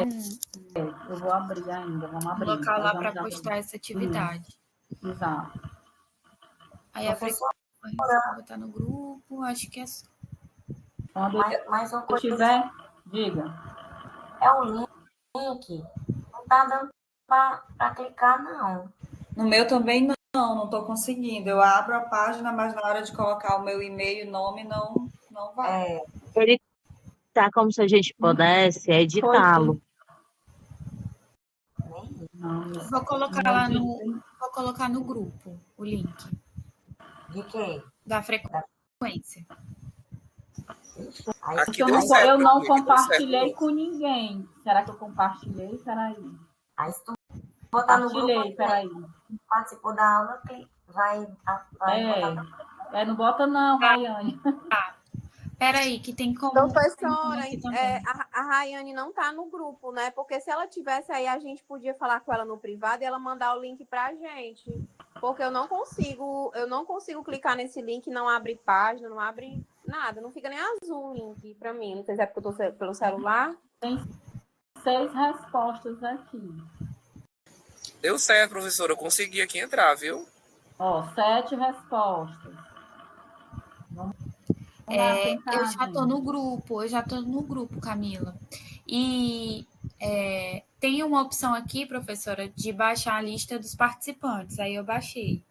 Eu vou abrir ainda. Vamos abrir. Um local lá para postar essa atividade. Exato. Aí a frequência vou botar no grupo, acho que é só. Quando eu tiver, diga. É um link. Não tá dando para clicar, não. No meu também não estou conseguindo. Eu abro a página, mas na hora de colocar o meu e-mail e nome não vai. Ele tá como se a gente pudesse editá-lo. Vou colocar no grupo o link. De quê? Da frequência. Aqui eu não compartilhei com ninguém. Será que eu compartilhei? Peraí. Aí se tu botar no grupo, peraí. Participou da aula, vai não bota não, Rayane. Peraí, que tem como... Professora, a Rayane não tá no grupo, né? Porque se ela tivesse aí, a gente podia falar com ela no privado e ela mandar o link pra gente. Porque eu não consigo clicar nesse link, não abre página, não abre nada, não fica nem azul o link pra mim. Não sei se é porque eu tô pelo celular. Tem 6 respostas aqui. Deu certo, professora. Eu consegui aqui entrar, viu? 7 respostas. Eu já estou no grupo, Camila. E tem uma opção aqui, professora, de baixar a lista dos participantes. Aí eu baixei.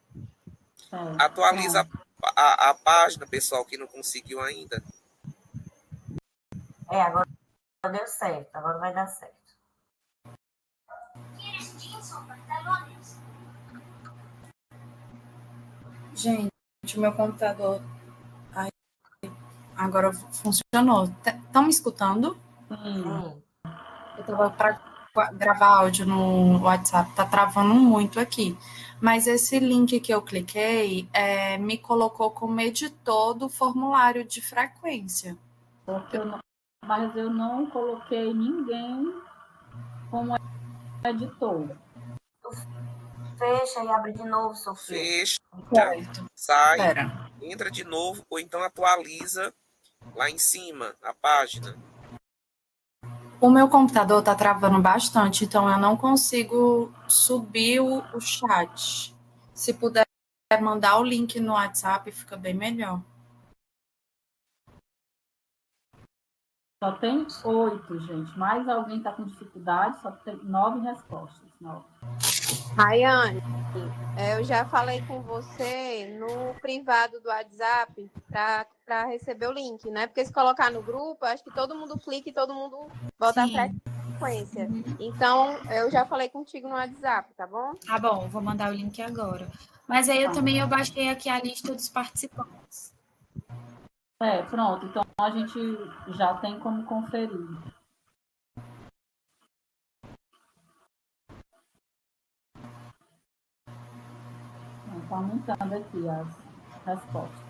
Atualiza a página, pessoal, que não conseguiu ainda. Agora deu certo. Agora vai dar certo. Gente, o meu computador agora funcionou. Estão me escutando? Eu estava para gravar áudio no WhatsApp, tá travando muito aqui. Mas esse link que eu cliquei me colocou como editor do formulário de frequência. Mas eu não coloquei ninguém como editor. Fecha e abre de novo, Sofia. Fecha, Certo. sai, Pera. entra de novo, ou então atualiza lá em cima a página. O meu computador está travando bastante, então eu não consigo subir o chat. Se puder mandar o link no WhatsApp, fica bem melhor. Só tem 8, gente. Mais alguém está com dificuldade? Só tem 9 respostas. 9. Rayane, eu já falei com você no privado do WhatsApp para receber o link, né? Porque se colocar no grupo, acho que todo mundo clica e todo mundo bota a frequência. Então, eu já falei contigo no WhatsApp, tá bom? Tá bom, vou mandar o link agora. Mas aí eu baixei aqui a lista dos participantes. Pronto. Então, a gente já tem como conferir. Está aumentando aqui as respostas.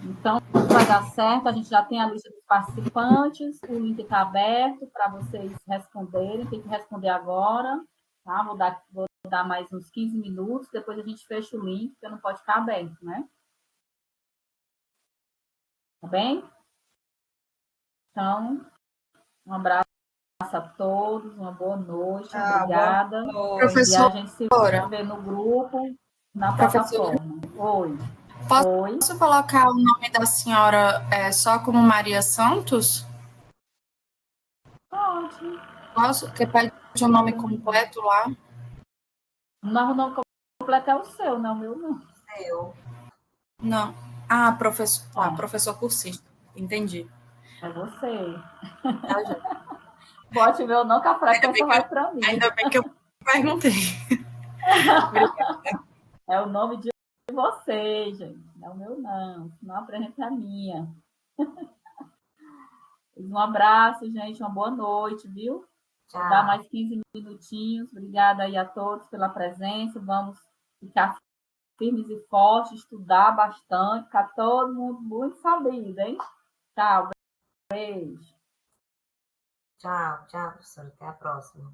Então, vai dar certo. A gente já tem a lista dos participantes. O link está aberto para vocês responderem. Tem que responder agora. Tá? Vou dar mais uns 15 minutos. Depois a gente fecha o link, porque não pode ficar aberto, né? Tá bem? Então, um abraço a todos. Uma boa noite. Obrigada. Professora. E a gente se vê no grupo, na plataforma. Oi. Posso colocar o nome da senhora só como Maria Santos? Pode. Posso? Porque pede o nome completo lá. Mas o nome completo é o seu, não é o meu, não. Seu. Não. Professor cursista. Entendi. É você. Tá, gente. Bote meu não, que a frequência vai para mim. Ainda bem que eu perguntei. É o nome de vocês, gente. Não é o meu, não. Senão a presença é minha. Um abraço, gente. Uma boa noite, viu? Vou dar mais 15 minutinhos. Obrigada aí a todos pela presença. Vamos ficar firmes e fortes, estudar bastante, ficar todo mundo muito sabido, hein? Tchau, beijo. Tchau, professora. Até a próxima.